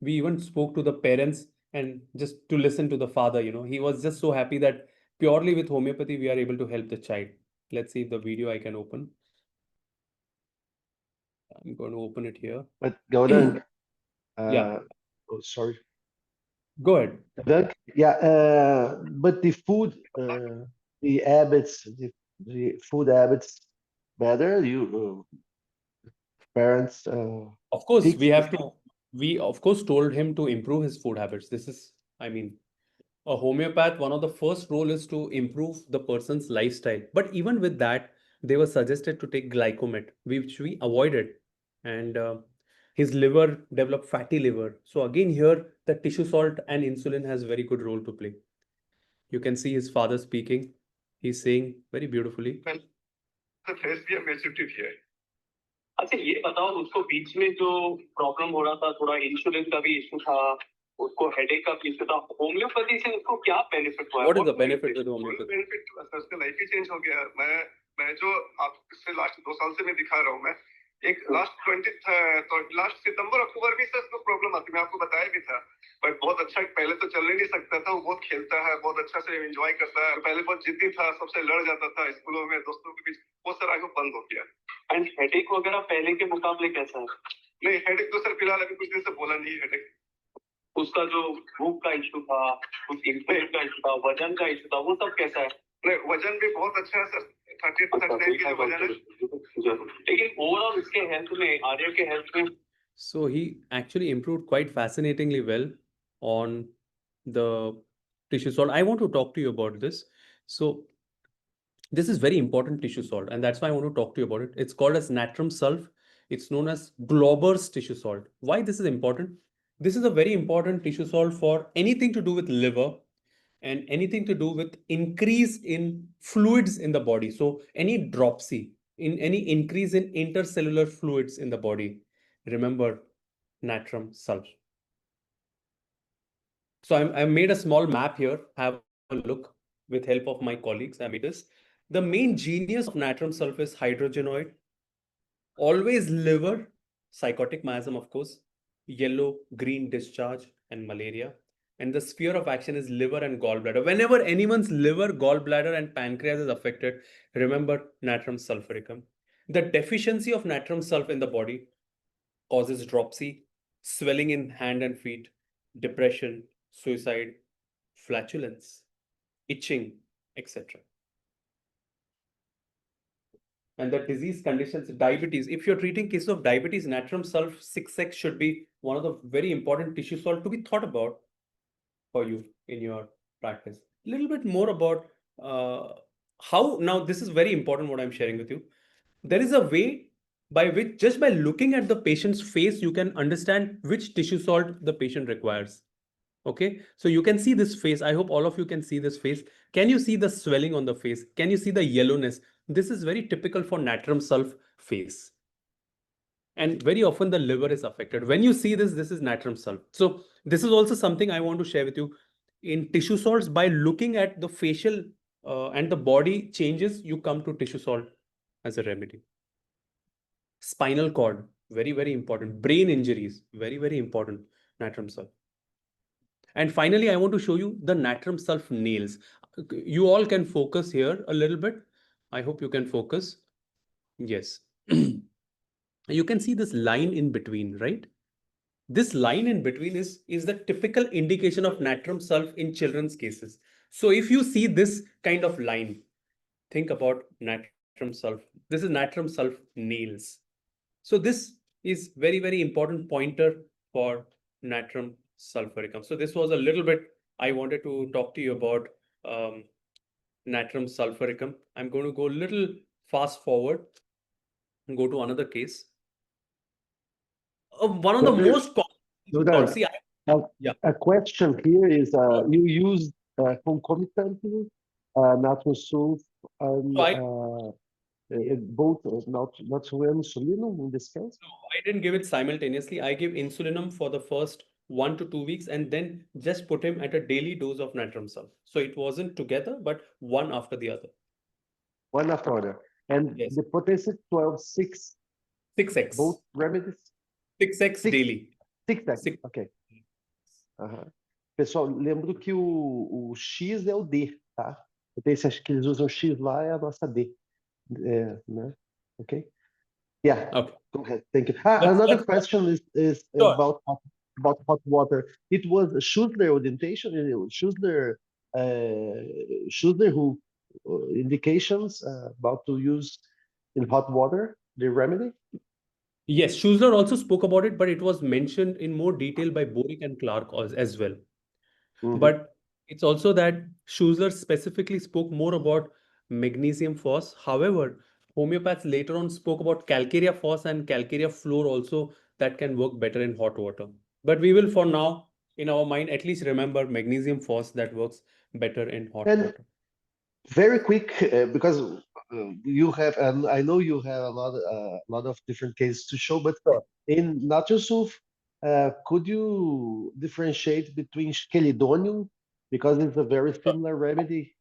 we even spoke to the parents and just to listen to the father, he was just so happy that purely with homeopathy we are able to help the child. Let's see if the video I can open. I'm going to open it here. But Gaurang, Yeah, oh, sorry. go ahead. Yeah, but the food, the habits, the food habits better. You parents Of course, fix this. we of course told him to improve his food habits. This is, I mean, a homeopath, one of the first role is to improve the person's lifestyle. But even with that, they were suggested to take glycomet, which we avoided. And his liver developed fatty liver. So again, here the tissue salt and insulin has very good role to play. You can see his father speaking. He's saying very beautifully. Well, the first year maturity here. अच्छा ये बताओ उसको बीच में जो problem हो रहा था थोड़ा इंश्योरेंस का भी इशू था उसको हेडेक का भी इशू था होम्योपैथी से उसको क्या बेनिफिट हुआ What is the benefit of the homeopathy? Benefit उसका लाइफ ही चेंज हो गया मैं जो आपसे लास्ट 2 साल से मैं दिखा रहा हूँ मैं एक लास्ट सितंबर अक्टूबर भी से उसको प्रॉब्लम आती मैं आपको बताया भी था बट बहुत अच्छा पहले तो चल नहीं सकता था वो बहुत खेलता है बहुत अच्छा से एंजॉय करता है पहले बहुत जिद्दी था सबसे लड़ जाता था स्कूलों में दोस्तों के बीच वो सर आगे बंद हो गया एंड हेडेक वगैरह पहले के मुकाबले कैसा है नहीं हेडेक तो सर फिलहाल अभी कुछ दिन से बोला नहीं हेडेक उसका जो भूख का इशू था उस इंटरेस्ट का इशू था वजन का इशू था वो सब कैसा है नहीं वजन भी बहुत अच्छा है सर 30-39 किलो वजन है लेकिन ओवरऑल इसके हेल्थ में आर्य के हेल्थ में So he actually improved quite fascinatingly well on the tissue salt. I want to talk to you about this. So this is very important tissue salt, and that's why I want to talk to you about it. It's called as natrum sulf. It's known as Glauber's tissue salt. Why this is important? This is a very important tissue salt for anything to do with liver and anything to do with increase in fluids in the body. So any dropsy, in any increase in intercellular fluids in the body, remember natrum sulf. So I made a small map here. Have a look with help of my colleagues. I made this. The main genius of natrum sulf is hydrogenoid, always liver, psychotic miasm, of course, yellow, green discharge, and malaria. And the sphere of action is liver and gallbladder. Whenever anyone's liver, gallbladder, and pancreas is affected, remember natrum sulfuricum. The deficiency of natrum sulf in the body causes dropsy, swelling in hand and feet, depression, suicide, flatulence, itching, etc. And the disease conditions, diabetes. If you're treating cases of diabetes, natrum sulf 6x should be one of the very important tissue salt to be thought about for you in your practice. A little bit more about how, now this is very important what I'm sharing with you. There is a way by which just by looking at the patient's face, you can understand which tissue salt the patient requires. Okay, so you can see this face. I hope all of you can see this face. Can you see the swelling on the face? Can you see the yellowness? This is very typical for natrum sulf face. And very often the liver is affected. When you see this, this is natrum sulf. So this is also something I want to share with you. In tissue salts, by looking at the facial and the body changes, you come to tissue salt as a remedy. Spinal cord, very, very important. Brain injuries, very, very important, natrum sulf. And finally, I want to show you the natrum sulf nails. You all can focus here a little bit. I hope you can focus. Yes. You can see this line in between, right? This line in between is the typical indication of natrum sulf in children's cases. So if you see this kind of line, think about natrum sulf. This is natrum sulf nails. So this is very, very important pointer for natrum sulfuricum. So this was a little bit I wanted to talk to you about natrum sulfuricum. I'm going to go a little fast forward and go to another case. One of the But most common, see, yeah. a question here is you use concomitantly natrium sulf and So both natrium insulinum in this case? No, I didn't give it simultaneously. I give insulinum for the first 1 to 2 weeks and then just put him at a daily dose of natrum sulf. So it wasn't together, but one after the other. One after other. And Yes. the potency 12, 6, 6x. both remedies? 6x Six. daily. 6x, Six. ok. Pessoal, lembro que o X é o D, tá? Potência que eles usam X lá é a nossa D. Né? Okay? Yeah. Okay. Go ahead. Thank you. Another question is Sure. about hot water. It was Schussler orientation, Schussler who indications about to use in hot water the remedy. Yes, Schussler also spoke about it, but it was mentioned in more detail by Boric and Clark as well. But it's also that Schussler specifically spoke more about magnesium phos. However, homeopaths later on spoke about calcarea phos and calcarea fluor also that can work better in hot water. But we will for now, in our mind, at least remember magnesium phos that works better in hot water. Very quick, because you have, and I know you have a lot of different cases to show, but in natrium sulf, could you differentiate between chelidonium, because it's a very similar remedy,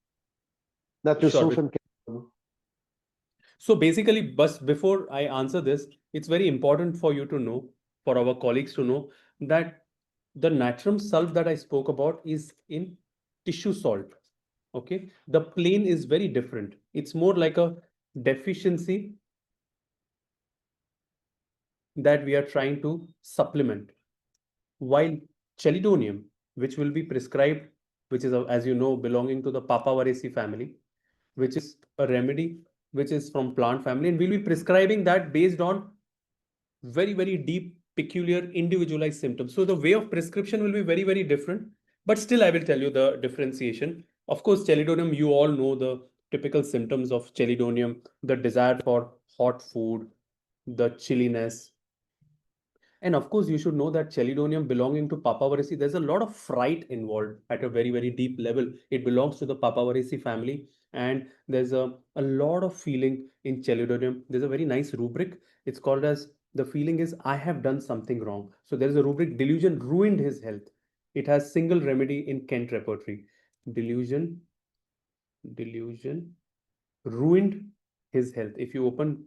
natrium sulf and chelidonium? So basically, but before I answer this, it's very important for you to know, for our colleagues to know, that the natrum sulf that I spoke about is in tissue salt. Okay, the plane is very different. It's more like a deficiency that we are trying to supplement. While chelidonium, which will be prescribed, which is, as you know, belonging to the Papaveraceae family, which is a remedy which is from plant family, and we'll be prescribing that based on very, very deep, peculiar, individualized symptoms. So the way of prescription will be very, very different. But still, I will tell you the differentiation. Of course, chelidonium, you all know the typical symptoms of chelidonium, the desire for hot food, the chilliness. And of course, you should know that chelidonium belonging to Papaveraceae, there's a lot of fright involved at a very, very deep level. It belongs to the Papaveraceae family. And there's a lot of feeling in chelidonium. There's a very nice rubric. It's called as the feeling is I have done something wrong. So there's a rubric, delusion ruined his health. It has single remedy in Kent repertory. Delusion ruined his health. If you open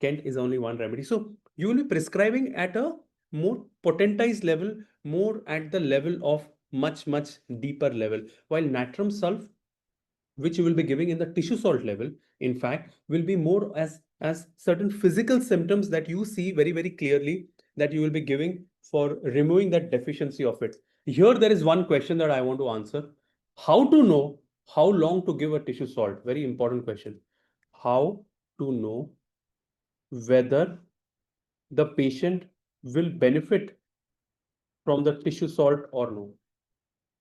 Kent is only one remedy. So you will be prescribing at a more potentized level, more at the level of much, much deeper level. While natrum sulf, which you will be giving in the tissue salt level, in fact, will be more as certain physical symptoms that you see very, very clearly that you will be giving for removing that deficiency of it. Here, there is one question that I want to answer. How to know how long to give a tissue salt? Very important question. How to know whether the patient will benefit from the tissue salt or no?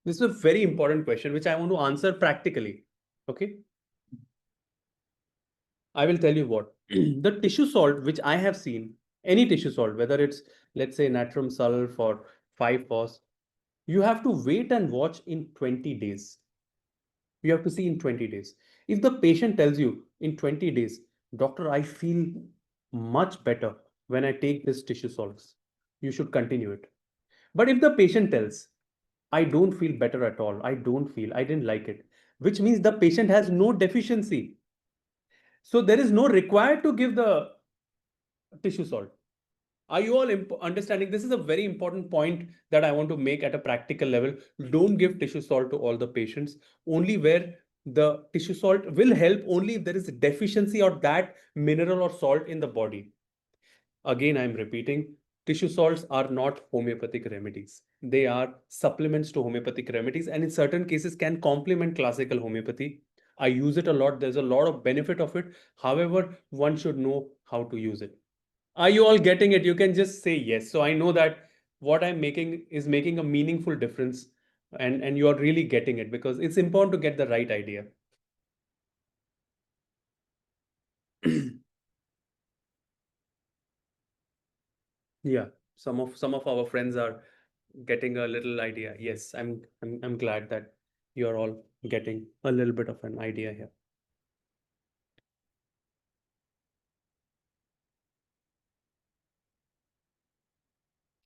This is a very important question, which I want to answer practically. Okay. I will tell you what. The tissue salt, which I have seen, any tissue salt, whether it's, let's say, natrum sulf or 5-phos, you have to wait and watch in 20 days. You have to see in 20 days. If the patient tells you in 20 days, doctor, I feel much better when I take this tissue salts, you should continue it. But if the patient tells, I don't feel better at all, I didn't like it, which means the patient has no deficiency. So there is no required to give the tissue salt. Are you all understanding? This is a very important point that I want to make at a practical level. Don't give tissue salt to all the patients, only where the tissue salt will help only if there is a deficiency of that mineral or salt in the body. Again, I'm repeating, tissue salts are not homeopathic remedies. They are supplements to homeopathic remedies, and in certain cases can complement classical homeopathy. I use it a lot. There's a lot of benefit of it. However, one should know how to use it. Are you all getting it? You can just say yes. So I know that what I'm making is making a meaningful difference, and you are really getting it, because it's important to get the right idea. Yeah, some of our friends are getting a little idea. Yes, I'm glad that you're all getting a little bit of an idea here.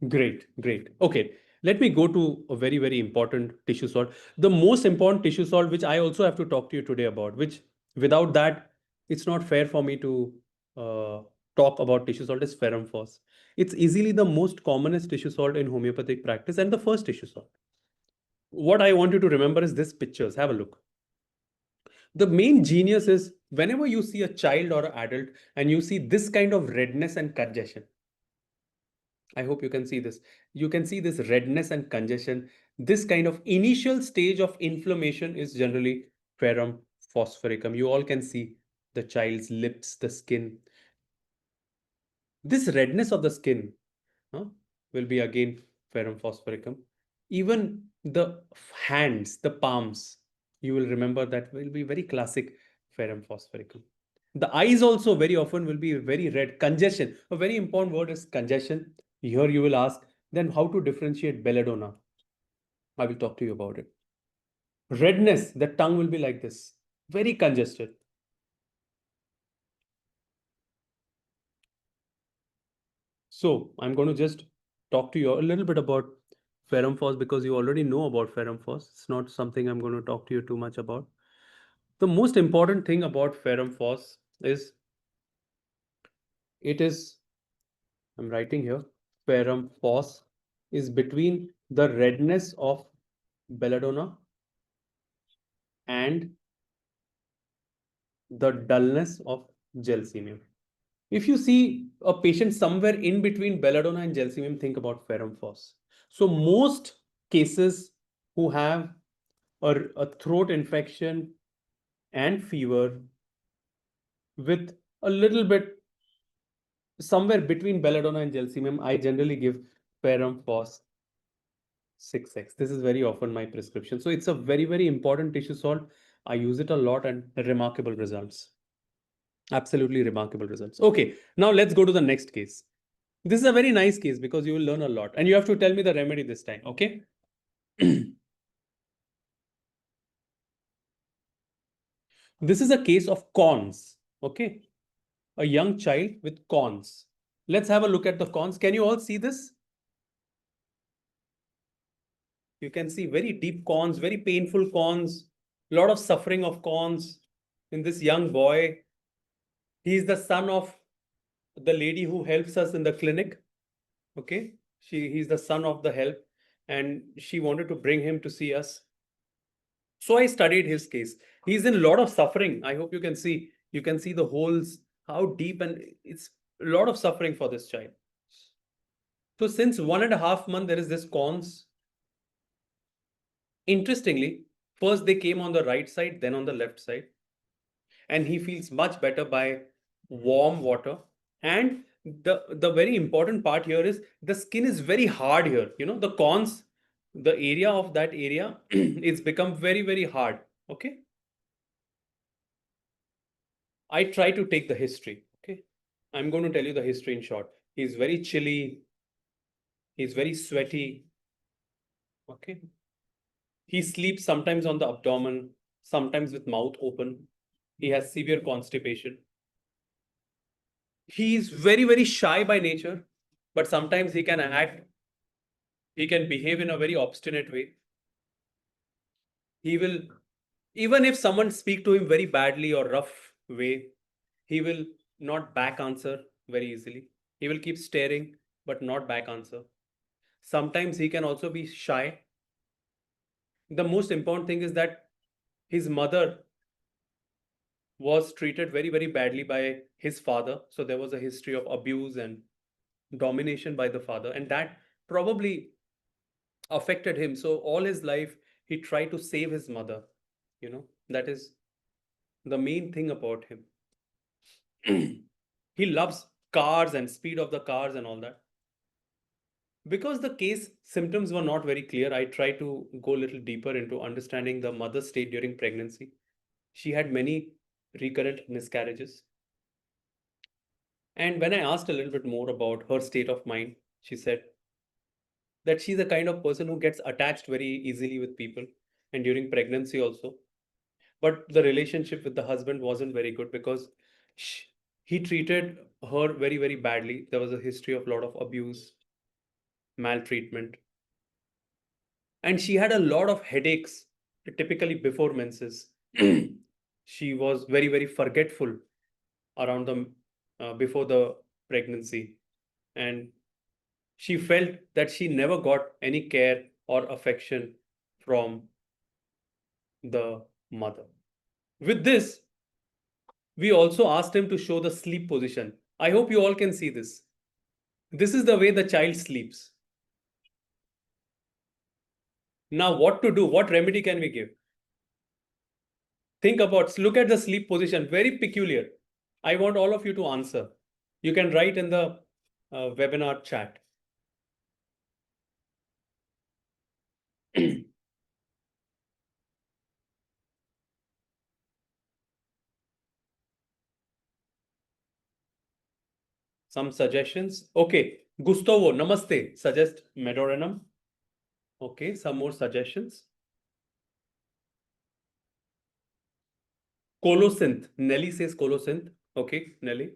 Great, great. Okay, let me go to a very, very important tissue salt. The most important tissue salt, which I also have to talk to you today about, which without that, it's not fair for me to uh, talk about tissue salt, is ferrum phos. It's easily the most commonest tissue salt in homeopathic practice and the first tissue salt. What I want you to remember is this pictures. Have a look. The main genius is whenever you see a child or an adult and you see this kind of redness and congestion, I hope you can see this. You can see this redness and congestion. This kind of initial stage of inflammation is generally ferrum phosphoricum. You all can see the child's lips, the skin. This redness of the skin will be again ferrum phosphoricum. Even the hands, the palms, you will remember that will be very classic ferrum phosphoricum. The eyes also very often will be very red. Congestion. A very important word is congestion. Here you will ask, then how to differentiate belladonna? I will talk to you about it. Redness, the tongue will be like this, very congested. So I'm going to just talk to you a little bit about ferrum phos, because you already know about ferrum phos. It's not something I'm going to talk to you too much about. The most important thing about ferrum phos is it is, I'm writing here, ferrum phos is between the redness of belladonna and the dullness of gelsemium. If you see a patient somewhere in between belladonna and gelsemium, think about ferrum phos. So most cases who have a throat infection and fever with a little bit somewhere between belladonna and gelsemium, I generally give ferrum phos 6x. This is very often my prescription. So it's a very, very important tissue salt. I use it a lot and remarkable results. Absolutely remarkable results. Okay, now let's go to the next case. This is a very nice case because you will learn a lot and you have to tell me the remedy this time. Okay. This is a case of corns. Okay. A young child with corns. Let's have a look at the corns. Can you all see this? You can see very deep corns, very painful corns, a lot of suffering of corns in this young boy. He is the son of the lady who helps us in the clinic. Okay. He's the son of the help and she wanted to bring him to see us. So I studied his case. He's in a lot of suffering. I hope you can see. You can see the holes, how deep, and it's a lot of suffering for this child. So since 1.5 months, there is this corns. Interestingly, first they came on the right side, then on the left side. And he feels much better by warm water. And the very important part here is the skin is very hard here. You know, the corns, the area of that area, it's become very, very hard. Okay. I try to take the history. Okay. I'm going to tell you the history in short. He's very chilly. He's very sweaty. Okay. He sleeps sometimes on the abdomen, sometimes with mouth open. He has severe constipation. He's very, very shy by nature, but sometimes he can act, he can behave in a very obstinate way. He will, even if someone speak to him very badly or rough way, he will not back answer very easily. He will keep staring, but not back answer. Sometimes he can also be shy. The most important thing is that his mother was treated very, very badly by his father. So there was a history of abuse and domination by the father, and that probably affected him. So all his life, he tried to save his mother. You know, that is the main thing about him. He loves cars and speed of the cars and all that. Because the case symptoms were not very clear, I tried to go a little deeper into understanding the mother's state during pregnancy. She had many recurrent miscarriages. And when I asked a little bit more about her state of mind, she said that she's the kind of person who gets attached very easily with people, and during pregnancy also. But the relationship with the husband wasn't very good because he treated her very, very badly. There was a history of a lot of abuse, maltreatment, and she had a lot of headaches, typically before menses. She was very, very forgetful around the before the pregnancy, and she felt that she never got any care or affection from the mother. With this, we also asked him to show the sleep position. I hope you all can see this. This is the way the child sleeps. Now, what to do? What remedy can we give? Think about, look at the sleep position, very peculiar. I want all of you to answer. You can write in the webinar chat. Some suggestions. Okay, Gustavo, namaste. Suggest Medoranum. Okay, some more suggestions. Colosynth. Nelly says colosynth. Okay, Nelly.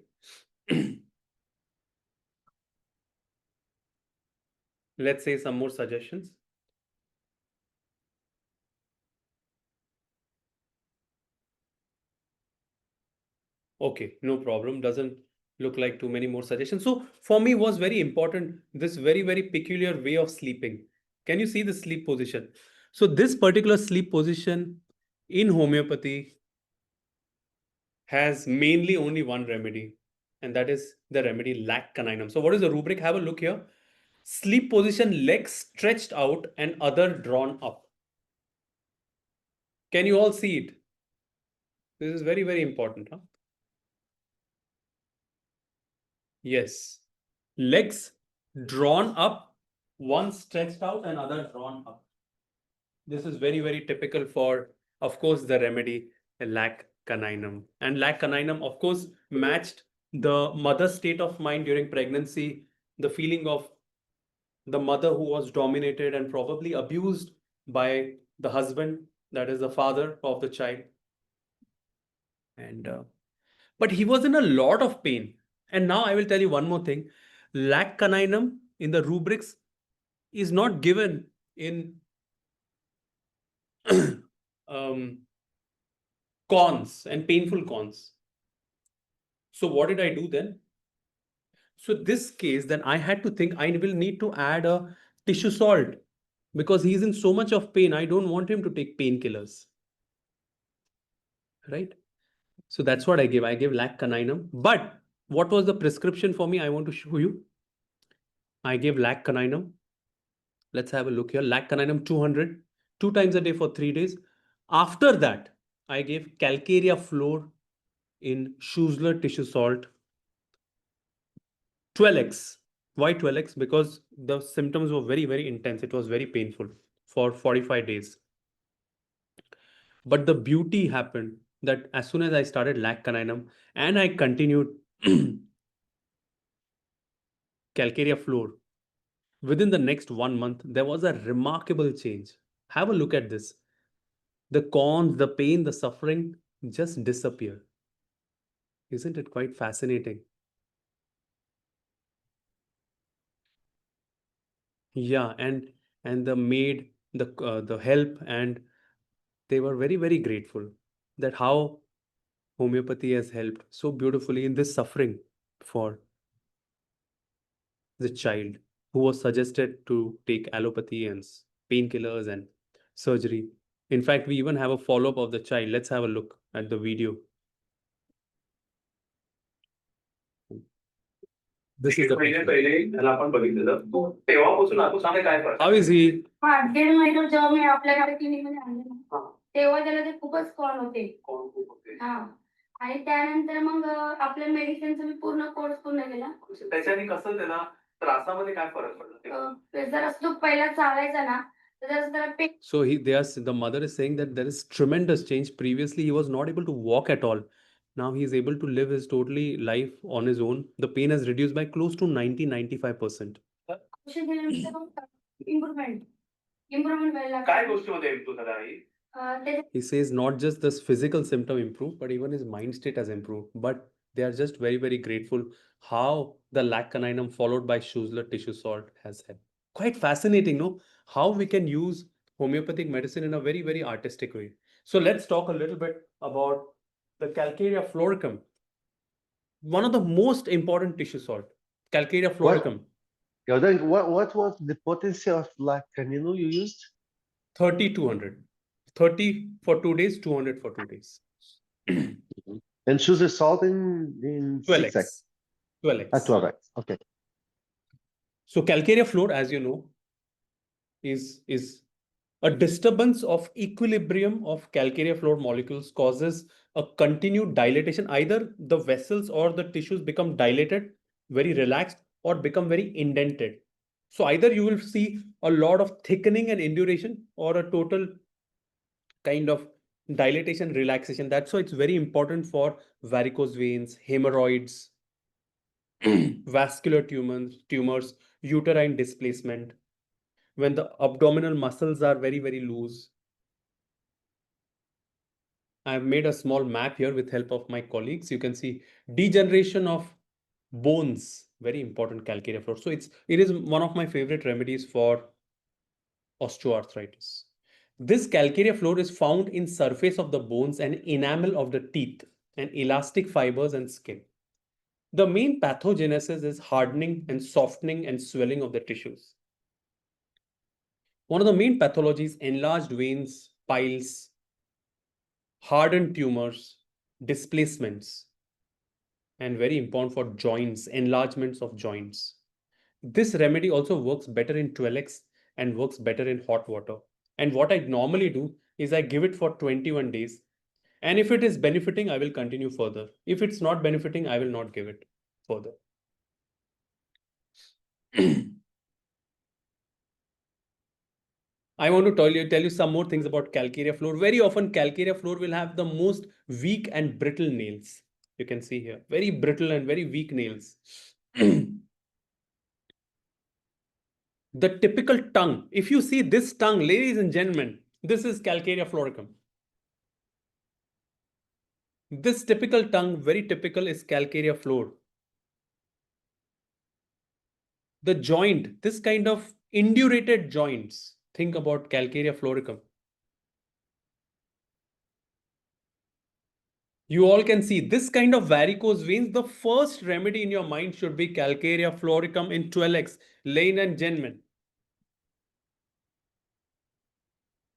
Let's say some more suggestions. Okay, no problem. Doesn't look like too many more suggestions. So for me was very important, this very, very peculiar way of sleeping. Can you see the sleep position? So this particular sleep position in homeopathy has mainly only one remedy, and that is the remedy lac caninum. So what is the rubric? Have a look here. Sleep position, legs stretched out and other drawn up. Can you all see it? This is very, very important. Huh? Yes. Legs drawn up, one stretched out and other drawn up. This is very, very typical for, of course, the remedy lac caninum. And lac caninum, of course, matched the mother's state of mind during pregnancy, the feeling of the mother who was dominated and probably abused by the husband, that is the father of the child. And but he was in a lot of pain. And now I will tell you one more thing. Lac caninum in the rubrics is not given in cons and painful cons. So what did I do then? So this case, then I had to think I will need to add a tissue salt because he's in so much of pain. I don't want him to take painkillers. Right? So that's what I gave. I gave lac caninum. But what was the prescription for me? I want to show you. I gave lac caninum. Let's have a look here. Lac caninum 200, 2 times a day for 3 days. After that, I gave calcarea floor in Schussler tissue salt 12x. Why 12x? Because the symptoms were very, very intense. It was very painful for 45 days. But the beauty happened that as soon as I started lac caninum and I continued calcarea floor, within the next 1 month, there was a remarkable change. Have a look at this. The cons, the pain, the suffering just disappear. Isn't it quite fascinating? Yeah, and the maid, the help, and they were very, very grateful that how homeopathy has helped so beautifully in this suffering for the child who was suggested to take allopathy and painkillers and surgery. In fact, we even have a follow-up of the child. Let's have a look at the video. This is the picture. How is he? तेव्हा त्याला ते खूपच call होते. हा आणि त्यानंतर मग आपल्या मेडिसिनचा मी पूर्ण कोर्स पूर्ण केला. त्याच्याने कसं त्याला त्रासामध्ये काय फरक पडला? जर असं तो पहिला चालायचा ना, तर जसं त्याला pen. So the mother is saying that there is tremendous change. Previously, he was not able to walk at all. Now he is able to live his totally life on his own. The pain has reduced by close to 90-95%. औषध दिल्यानंतर improvement व्हायला लागली. काय गोष्टीमध्ये improve झाला आहे? He says not just this physical symptom improved, but even his mind state has improved. But they are just very, very grateful how the lacaninum followed by Schussler tissue salt has helped. Quite fascinating, no? How we can use homeopathic medicine in a very, very artistic way. So let's talk a little bit about the Calcarea floricum. One of the most important tissue salt, Calcarea floricum. What was the potency of lacanino you used? 30-200. 30 for 2 days, 200 for 2 days. And Schussler salt in 6x. 12x. 12x. 12x. Okay. So Calcarea floor, as you know, is a disturbance of equilibrium of calcarea floor molecules causes a continued dilatation. Either the vessels or the tissues become dilated, very relaxed, or become very indented. So either you will see a lot of thickening and induration, or a total kind of dilatation, relaxation. That's why it's very important for varicose veins, hemorrhoids, vascular tumors, uterine displacement, when the abdominal muscles are very, very loose. I've made a small map here with help of my colleagues. You can see degeneration of bones, very important calcarea floor. So it is one of my favorite remedies for osteoarthritis. This calcarea floor is found in surface of the bones and enamel of the teeth and elastic fibers and skin. The main pathogenesis is hardening and softening and swelling of the tissues. One of the main pathologies, enlarged veins, piles, hardened tumors, displacements, and very important for joints, enlargements of joints. This remedy also works better in 12x and works better in hot water. And what I normally do is I give it for 21 days. And if it is benefiting, I will continue further. If it's not benefiting, I will not give it further. I want to tell you some more things about calcarea floor. Very often, calcarea floor will have the most weak and brittle nails. You can see here, very brittle and very weak nails. The typical tongue, if you see this tongue, ladies and gentlemen, this is calcarea floricum. This typical tongue, very typical, is calcarea floor. The joint, this kind of indurated joints, think about calcarea floricum. You all can see this kind of varicose veins. The first remedy in your mind should be calcarea floricum in 12x, ladies and gentlemen.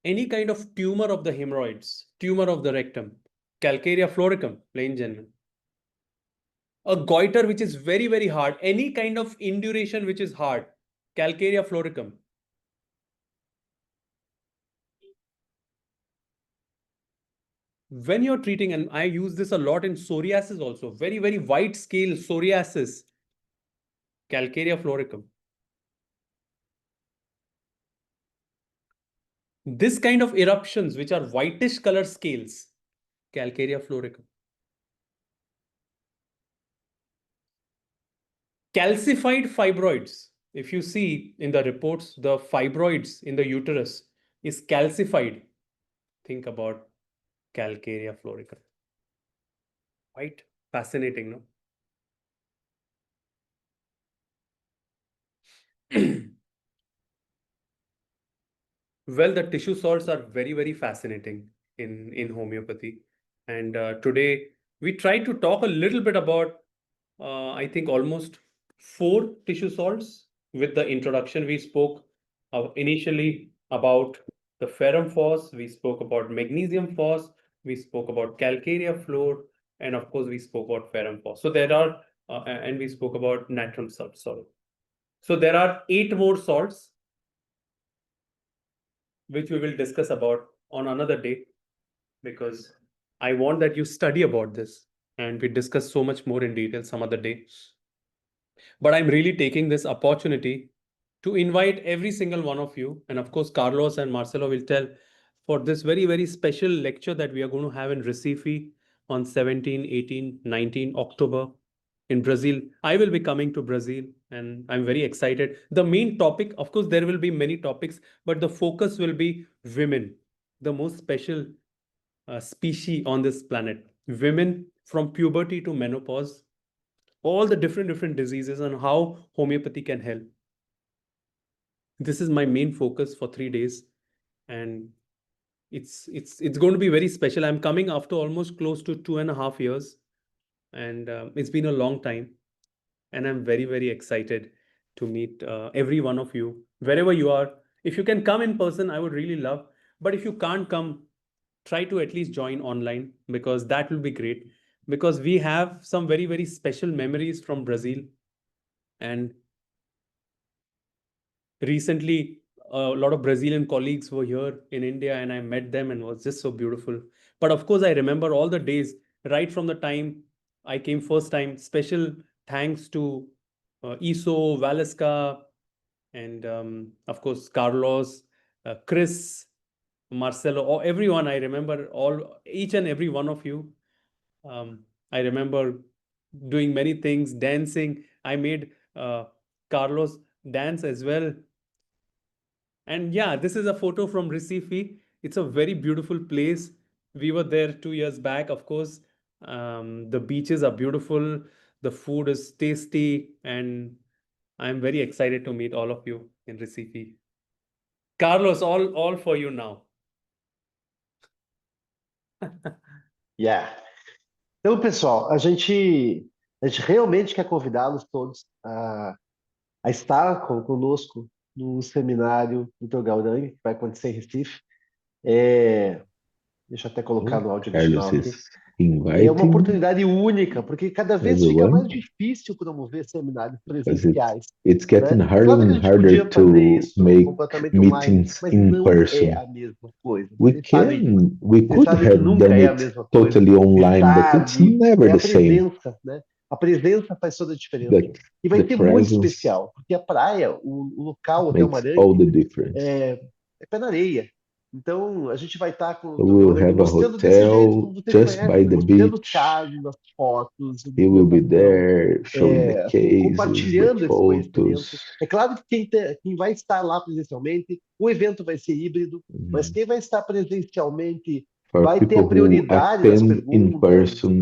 Any kind of tumor of the hemorrhoids, tumor of the rectum, calcarea floricum, ladies and gentlemen. A goiter which is very, very hard, any kind of induration which is hard, calcarea floricum. When you're treating, and I use this a lot in psoriasis also, very, very wide scale psoriasis, calcarea floricum. This kind of eruptions which are whitish color scales, calcarea floricum. Calcified fibroids. If you see in the reports, the fibroids in the uterus is calcified. Think about calcarea floricum. Quite fascinating, no? Well, the tissue salts are very, very fascinating in homeopathy. And today we tried to talk a little bit about, I think, almost 4 tissue salts. With the introduction, we spoke initially about the ferrum phos, we spoke about magnesium phos, we spoke about calcarea fluor, and of course, we spoke about ferrum phos. So there are, and we spoke about natrum salt. So there are 8 more salts which we will discuss about on another day, because I want that you study about this. and we discuss so much more in detail some other day. But I'm really taking this opportunity to invite every single one of you, and of course, Carlos and Marcelo will tell for this very, very special lecture that we are going to have in Recife on 17, 18, 19 October in Brazil. I will be coming to Brazil and I'm very excited. The main topic, of course, there will be many topics, but the focus will be women, the most special species on this planet. Women from puberty to menopause, all the different diseases and how homeopathy can help. This is my main focus for 3 days, and it's going to be very special. I'm coming after almost close to 2.5 years, and it's been a long time, and I'm very excited to meet every one of you wherever you are. If you can come in person, I would really love. But if you can't come, try to at least join online, because that will be great. Because we have some very special memories from Brazil, and recently a lot of Brazilian colleagues were here in India and I met them and it was just so beautiful. But of course, I remember all the days right from the time I came first time. Special thanks to Iso, Valeska, and of course, Carlos, Chris, Marcelo, or everyone. I remember each and every one of you. I remember doing many things, dancing. I made Carlos dance as well. And yeah, this is a photo from Recife. It's a very beautiful place. We were there 2 years back, of course. The beaches are beautiful. The food is tasty. And I'm very excited to meet all of you in Recife. Carlos, all for you now. Yeah. Então, pessoal, a gente realmente quer convidá-los todos a estar conosco no seminário do Gaudang, que vai acontecer em Recife. Deixa eu até colocar no áudio original Carlos aqui. is É uma inviting oportunidade única, porque cada vez fica everyone mais difícil promover seminários because presenciais. it's getting Né? harder Claro que a and gente harder podia fazer to isso make completamente online, meetings mas in não é person. a mesma coisa. We Vocês could sabem que have nunca done é a it mesma coisa. totally online, but it's Detalhe, never é a the same. presença, né? A presença faz toda a diferença. But E vai the ser muito presence especial, porque a praia, o local, o Hotel makes all Maranhão, the difference. é pé na areia. Então, a gente vai estar com o So Dr. we'll Gaudang have a mostrando desse jeito hotel como vocês just by conhecem, the mostrando os beach. casos, as fotos, a He will be documentação, there showing the assim, cases, the compartilhando esse conhecimento. photos. É claro que quem vai estar lá presencialmente, o evento vai ser híbrido, mas quem vai estar presencialmente For vai ter a people who prioridade das attend in perguntas. person,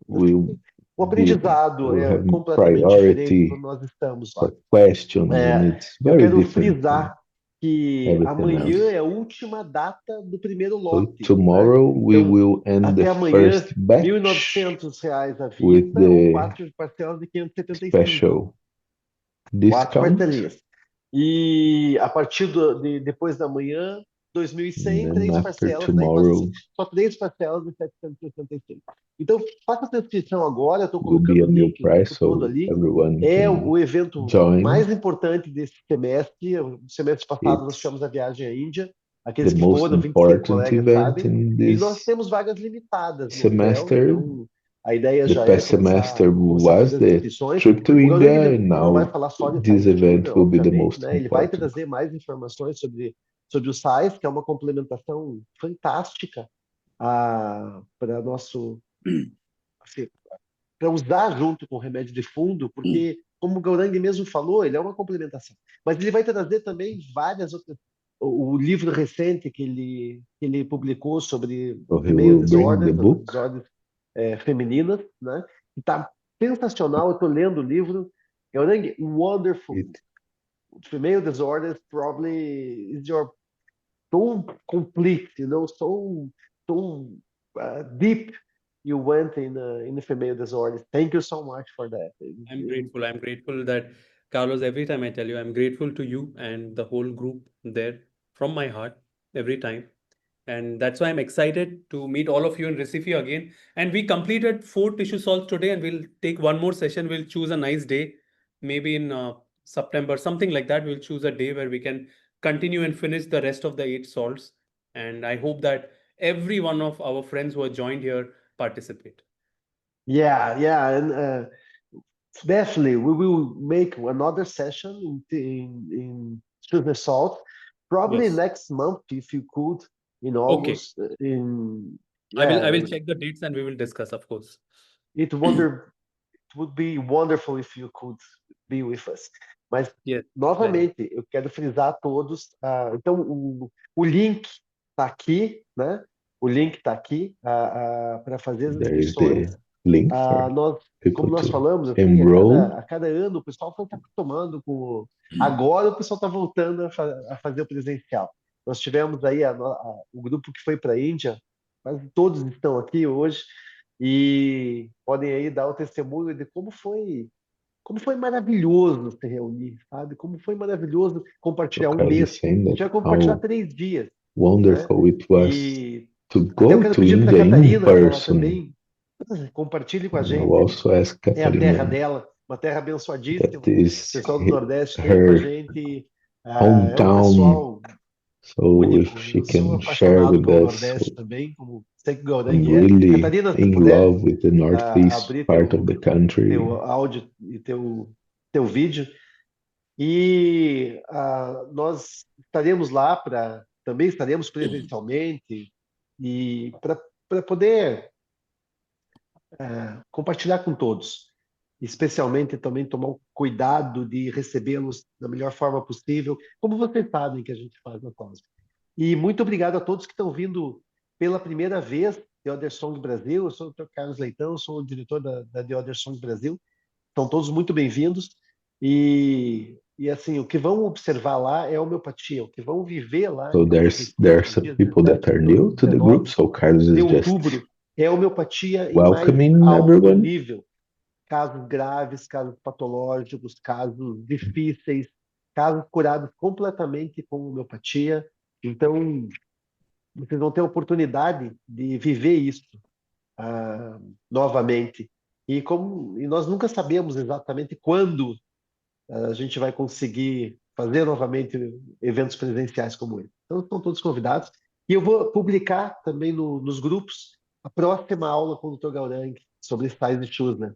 will O aprendizado will é have completamente diferente priority quando nós estamos lá. for questions, and it's Eu very quero different from frisar que everything amanhã else. é a última data do primeiro So lote. Né? tomorrow we Então, will end até the amanhã, first batch R$ 1.900 à with vista ou the 4 parcelas de 575. special 4 discount, parcelinhas. E a partir de depois da manhã, and 2.100, then 3 after parcelas, daí tomorrow só 3 parcelas de 765. Então, faça a inscrição agora, eu estou will be colocando a o new link o price, tempo todo so ali. everyone É can o evento join. mais importante desse semestre. O semestre passado nós It's tivemos a viagem à Índia. the Aqueles que most foram, 25 important colegas event sabem. in E nós this temos vagas limitadas no hotel, semester. então a ideia The já é past semester começar a was fazer as the inscrições. trip to O Gaudang India, ele and não vai now falar só de this Sais, event will be the obviamente, most né? Ele vai important. trazer mais informações sobre o Sais, que é uma complementação fantástica para nosso assim, para usar junto com o remédio de fundo, porque, como o Gaurang mesmo falou, ele é uma complementação. Mas ele vai trazer também várias outras. O livro recente que ele publicou sobre So he female will bring the disorders, as book. desordens femininas, né? Está sensacional. Eu estou lendo o livro. Gaurang, wonderful. It, Female disorders probably is your so complete, so deep you went in the female disorders. Thank you so much for that. I'm grateful. I'm grateful that, Carlos, every time I tell you, I'm grateful to you and the whole group there from my heart every time. And that's why I'm excited to meet all of you in Recife again. And we completed 4 tissue salts today, and we'll take one more session. We'll choose a nice day, maybe in September, something like that. We'll choose a day where we can continue and finish the rest of the 8 salts. And I hope that every one of our friends who are joined here participate. Yeah, and definitely we will make another session in Sugar Salt, probably Yes. next month if you could, in Okay. August. In I will yeah, check the dates and we will discuss, of course. it wonder it would be wonderful if you could be with us. Mas Yes, pleasure. novamente eu quero frisar a todos. Então o link está aqui, né? O link está aqui para fazer as There is inscrições. the link Ah, for nós, como people nós to falamos, assim, enroll. a cada ano o pessoal foi se acostumando com. Agora o pessoal está voltando a fazer o presencial. Nós tivemos aí o grupo que foi para a Índia, quase todos estão aqui hoje e podem aí dar o testemunho de como foi maravilhoso se reunir, sabe? Como foi maravilhoso So compartilhar um Carlos is mês. saying A that gente vai compartilhar how 3 dias, né? wonderful it was E to até eu go quero to pedir para a India in Catarina, ela person. também compartilhe com a And I'll gente. also ask É a terra Katarina dela, uma terra that abençoadíssima. O is pessoal do Nordeste tem com a her gente. É um hometown. pessoal So if único. she Eu sou can share apaixonado with pelo us, so Nordeste também, como sei que o I'm Gaurangue é. really Catarina, se in puder love with the northeast abrir part of the country. teu áudio e teu vídeo. E nós estaremos lá também estaremos presencialmente e para poder compartilhar com todos, especialmente também tomar o cuidado de recebê-los da melhor forma possível, como vocês sabem que a gente faz na Cosme. E muito obrigado a todos que estão vindo pela primeira vez de Other Song Brasil. Eu sou o Dr. Carlos Leitão, sou o diretor da The Other Song Brasil. São todos muito bem-vindos. E assim, o que vão observar lá é a homeopatia, o que vão viver lá So em São there are Francisco, some dias people that 17, are 18 new e to the group. 19 So Carlos de is just outubro, é a homeopatia em mais welcoming alto everyone. nível. Casos graves, casos patológicos, casos difíceis, casos curados completamente com homeopatia. Então, vocês vão ter a oportunidade de viver isso novamente. E nós nunca sabemos exatamente quando a gente vai conseguir fazer novamente eventos presenciais como esse. Então, estão todos convidados. E eu vou publicar também nos grupos a próxima aula com o Dr. Gaurang sobre Sais e Schussler.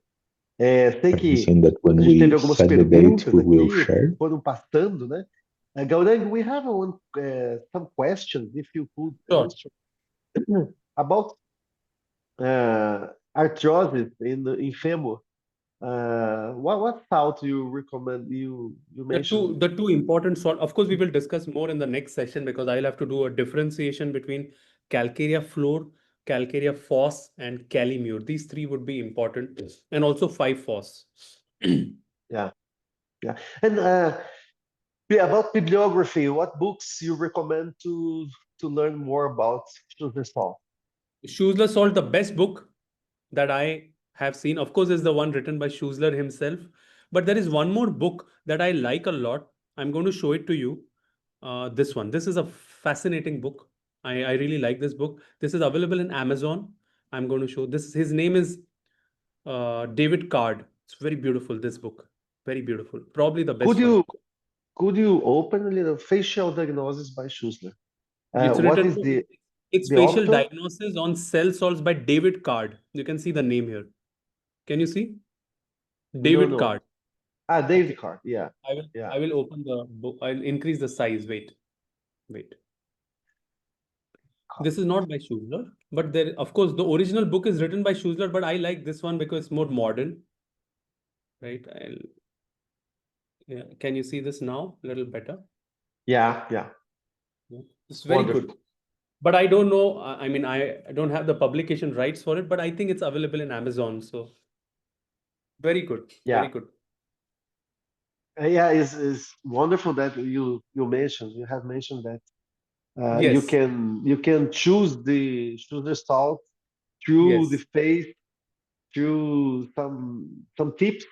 Sei He's que saying that when a gente teve we algumas set the date, perguntas we will aqui, share. foram passando, né? Gaurang, we have some questions, if you could Sure. answer, about arthrosis in femur. What salt you recommend? You mentioned. The two important salt, of course, we will discuss more in the next session because I'll have to do a differentiation between Calcarea fluor, Calcarea phos, and Calimure. These three would be important, and also 5-phos. Yeah. And about bibliography, what books you recommend to learn more about Schussler salt? Schussler salt, the best book that I have seen, of course, is the one written by Schussler himself. But there is one more book that I like a lot. I'm going to show it to you. This one. This is a fascinating book. I really like this book. This is available in Amazon. I'm going to show this. His name is David Card. It's very beautiful, this book. Very beautiful. Probably the best one. Could you open a little facial diagnosis by Schussler? It's What written, is it's the facial author? diagnosis on cell salts by David Card. You can see the name here. Can you see? David No. Card. David Okay. Card. Yeah. I will open the book. I'll increase the size. Wait. This is not by Schussler, but there, of course, the original book is written by Schussler, but I like this one because it's more modern. Right? Can you see this now? A little better. Yeah. It's very Wonderful. good. But I don't know. I mean, I don't have the publication rights for it, but I think it's available in Amazon. So very good. Yeah. Very good. Yeah, it's wonderful that you have mentioned that Yes. you can choose the salt through the Yes. face, through some tips.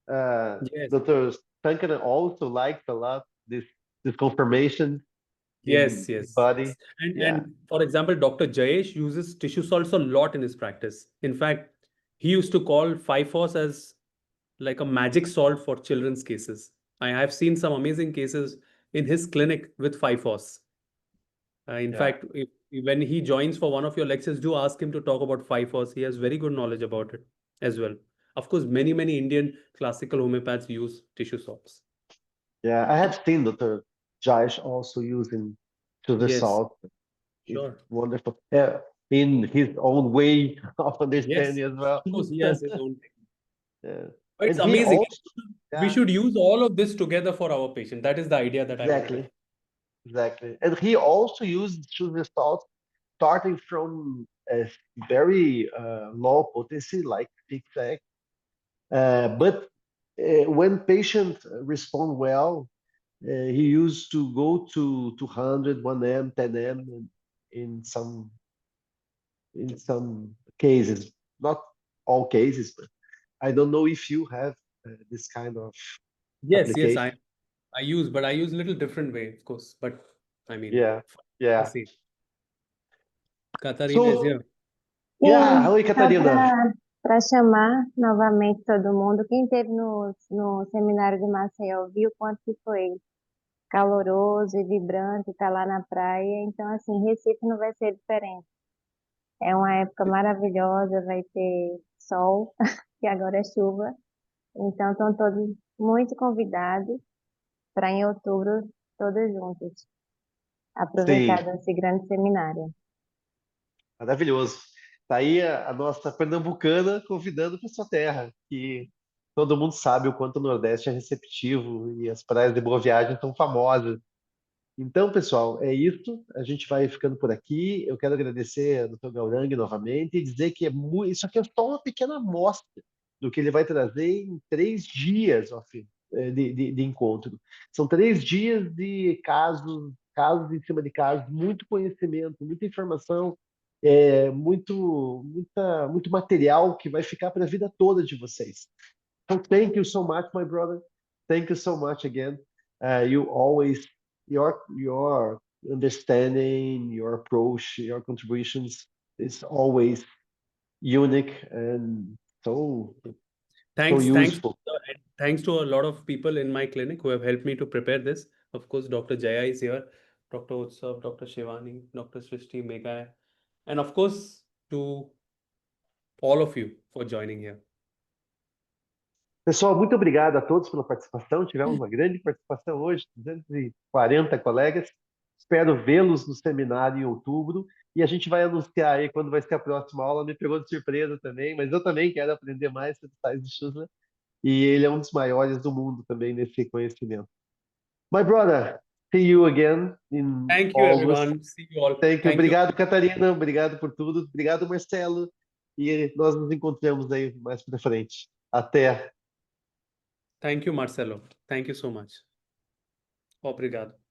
Yes. Dr. Stankan also likes a lot this confirmation Yes. in the body. And for example, Dr. Jayesh uses tissue salts a lot in his practice. In fact, he used to call 5-phos as like a magic salt for children's cases. I have seen some amazing cases in his clinic with 5-phos. In fact, when he joins for one of your lectures, do ask him to talk about 5-phos. He has very good knowledge about it. as well. Of course, many Indian classical homeopaths use tissue salts. Yeah, I have seen Dr. Jais also using Schussler Yes, salt. It's sure. wonderful. In his own way of Yes, understanding as well. of course, he has his own technique. Yeah. But it's And he amazing. also, We yeah, should use all of this together for our patient. That is the idea that I want to. exactly. And he also used Schussler salt starting from a very low potency, like 6x. But when patients respond well, he used to go to 200, 1M, 10M in some cases, not all cases, but I don't know if you have this kind of Yes, application. I use, but I use a little different way, of course. But I mean, Yeah, the yeah. same. Katarina is So, here. yeah, oi, Só Catarina. para chamar novamente todo mundo, quem esteve no seminário de Maceió viu quanto que foi caloroso e vibrante estar lá na praia. Então, assim, Recife não vai ser diferente. É uma época maravilhosa, vai ter sol, que agora é chuva. Então, estão todos muito convidados para em outubro, todos juntos, aproveitar Sim, desse grande seminário. maravilhoso. Tá aí a nossa pernambucana convidando para sua terra, que todo mundo sabe o quanto o Nordeste é receptivo e as praias de Boa Viagem são famosas. Então, pessoal, é isso. A gente vai ficando por aqui. Eu quero agradecer ao Dr. Gaurang novamente e dizer que isso aqui é só uma pequena amostra do que ele vai trazer em 3 dias, ó, filho, de encontro. São 3 dias de casos em cima de casos, muito conhecimento, muita informação, muito material que vai ficar para a vida toda de vocês. So thank you so much, my brother. Thank you so much again. You always your understanding, your approach, your contributions is always unique and so Thanks, useful. thanks to a lot of people in my clinic who have helped me to prepare this. Of course, Dr. Jaya is here, Dr. Utsav, Dr. Shivani, Dr. Srishti, Megha, and of course to all of you for joining here. Pessoal, muito obrigado a todos pela participação. Tivemos uma grande participação hoje, 240 colegas. Espero vê-los no seminário em outubro e a gente vai anunciar aí quando vai ser a próxima aula. Me pegou de surpresa também, mas eu também quero aprender mais sobre Sais de Schussler e ele é um dos maiores do mundo também nesse conhecimento. My brother, see you again in Thank you, August. everyone. See you all. Thank you. Thank you. Obrigado, Catarina. Obrigado por tudo. Obrigado, Marcelo. E nós nos encontramos aí mais para frente. Até. Thank you, Marcelo. Thank you so much. Obrigado.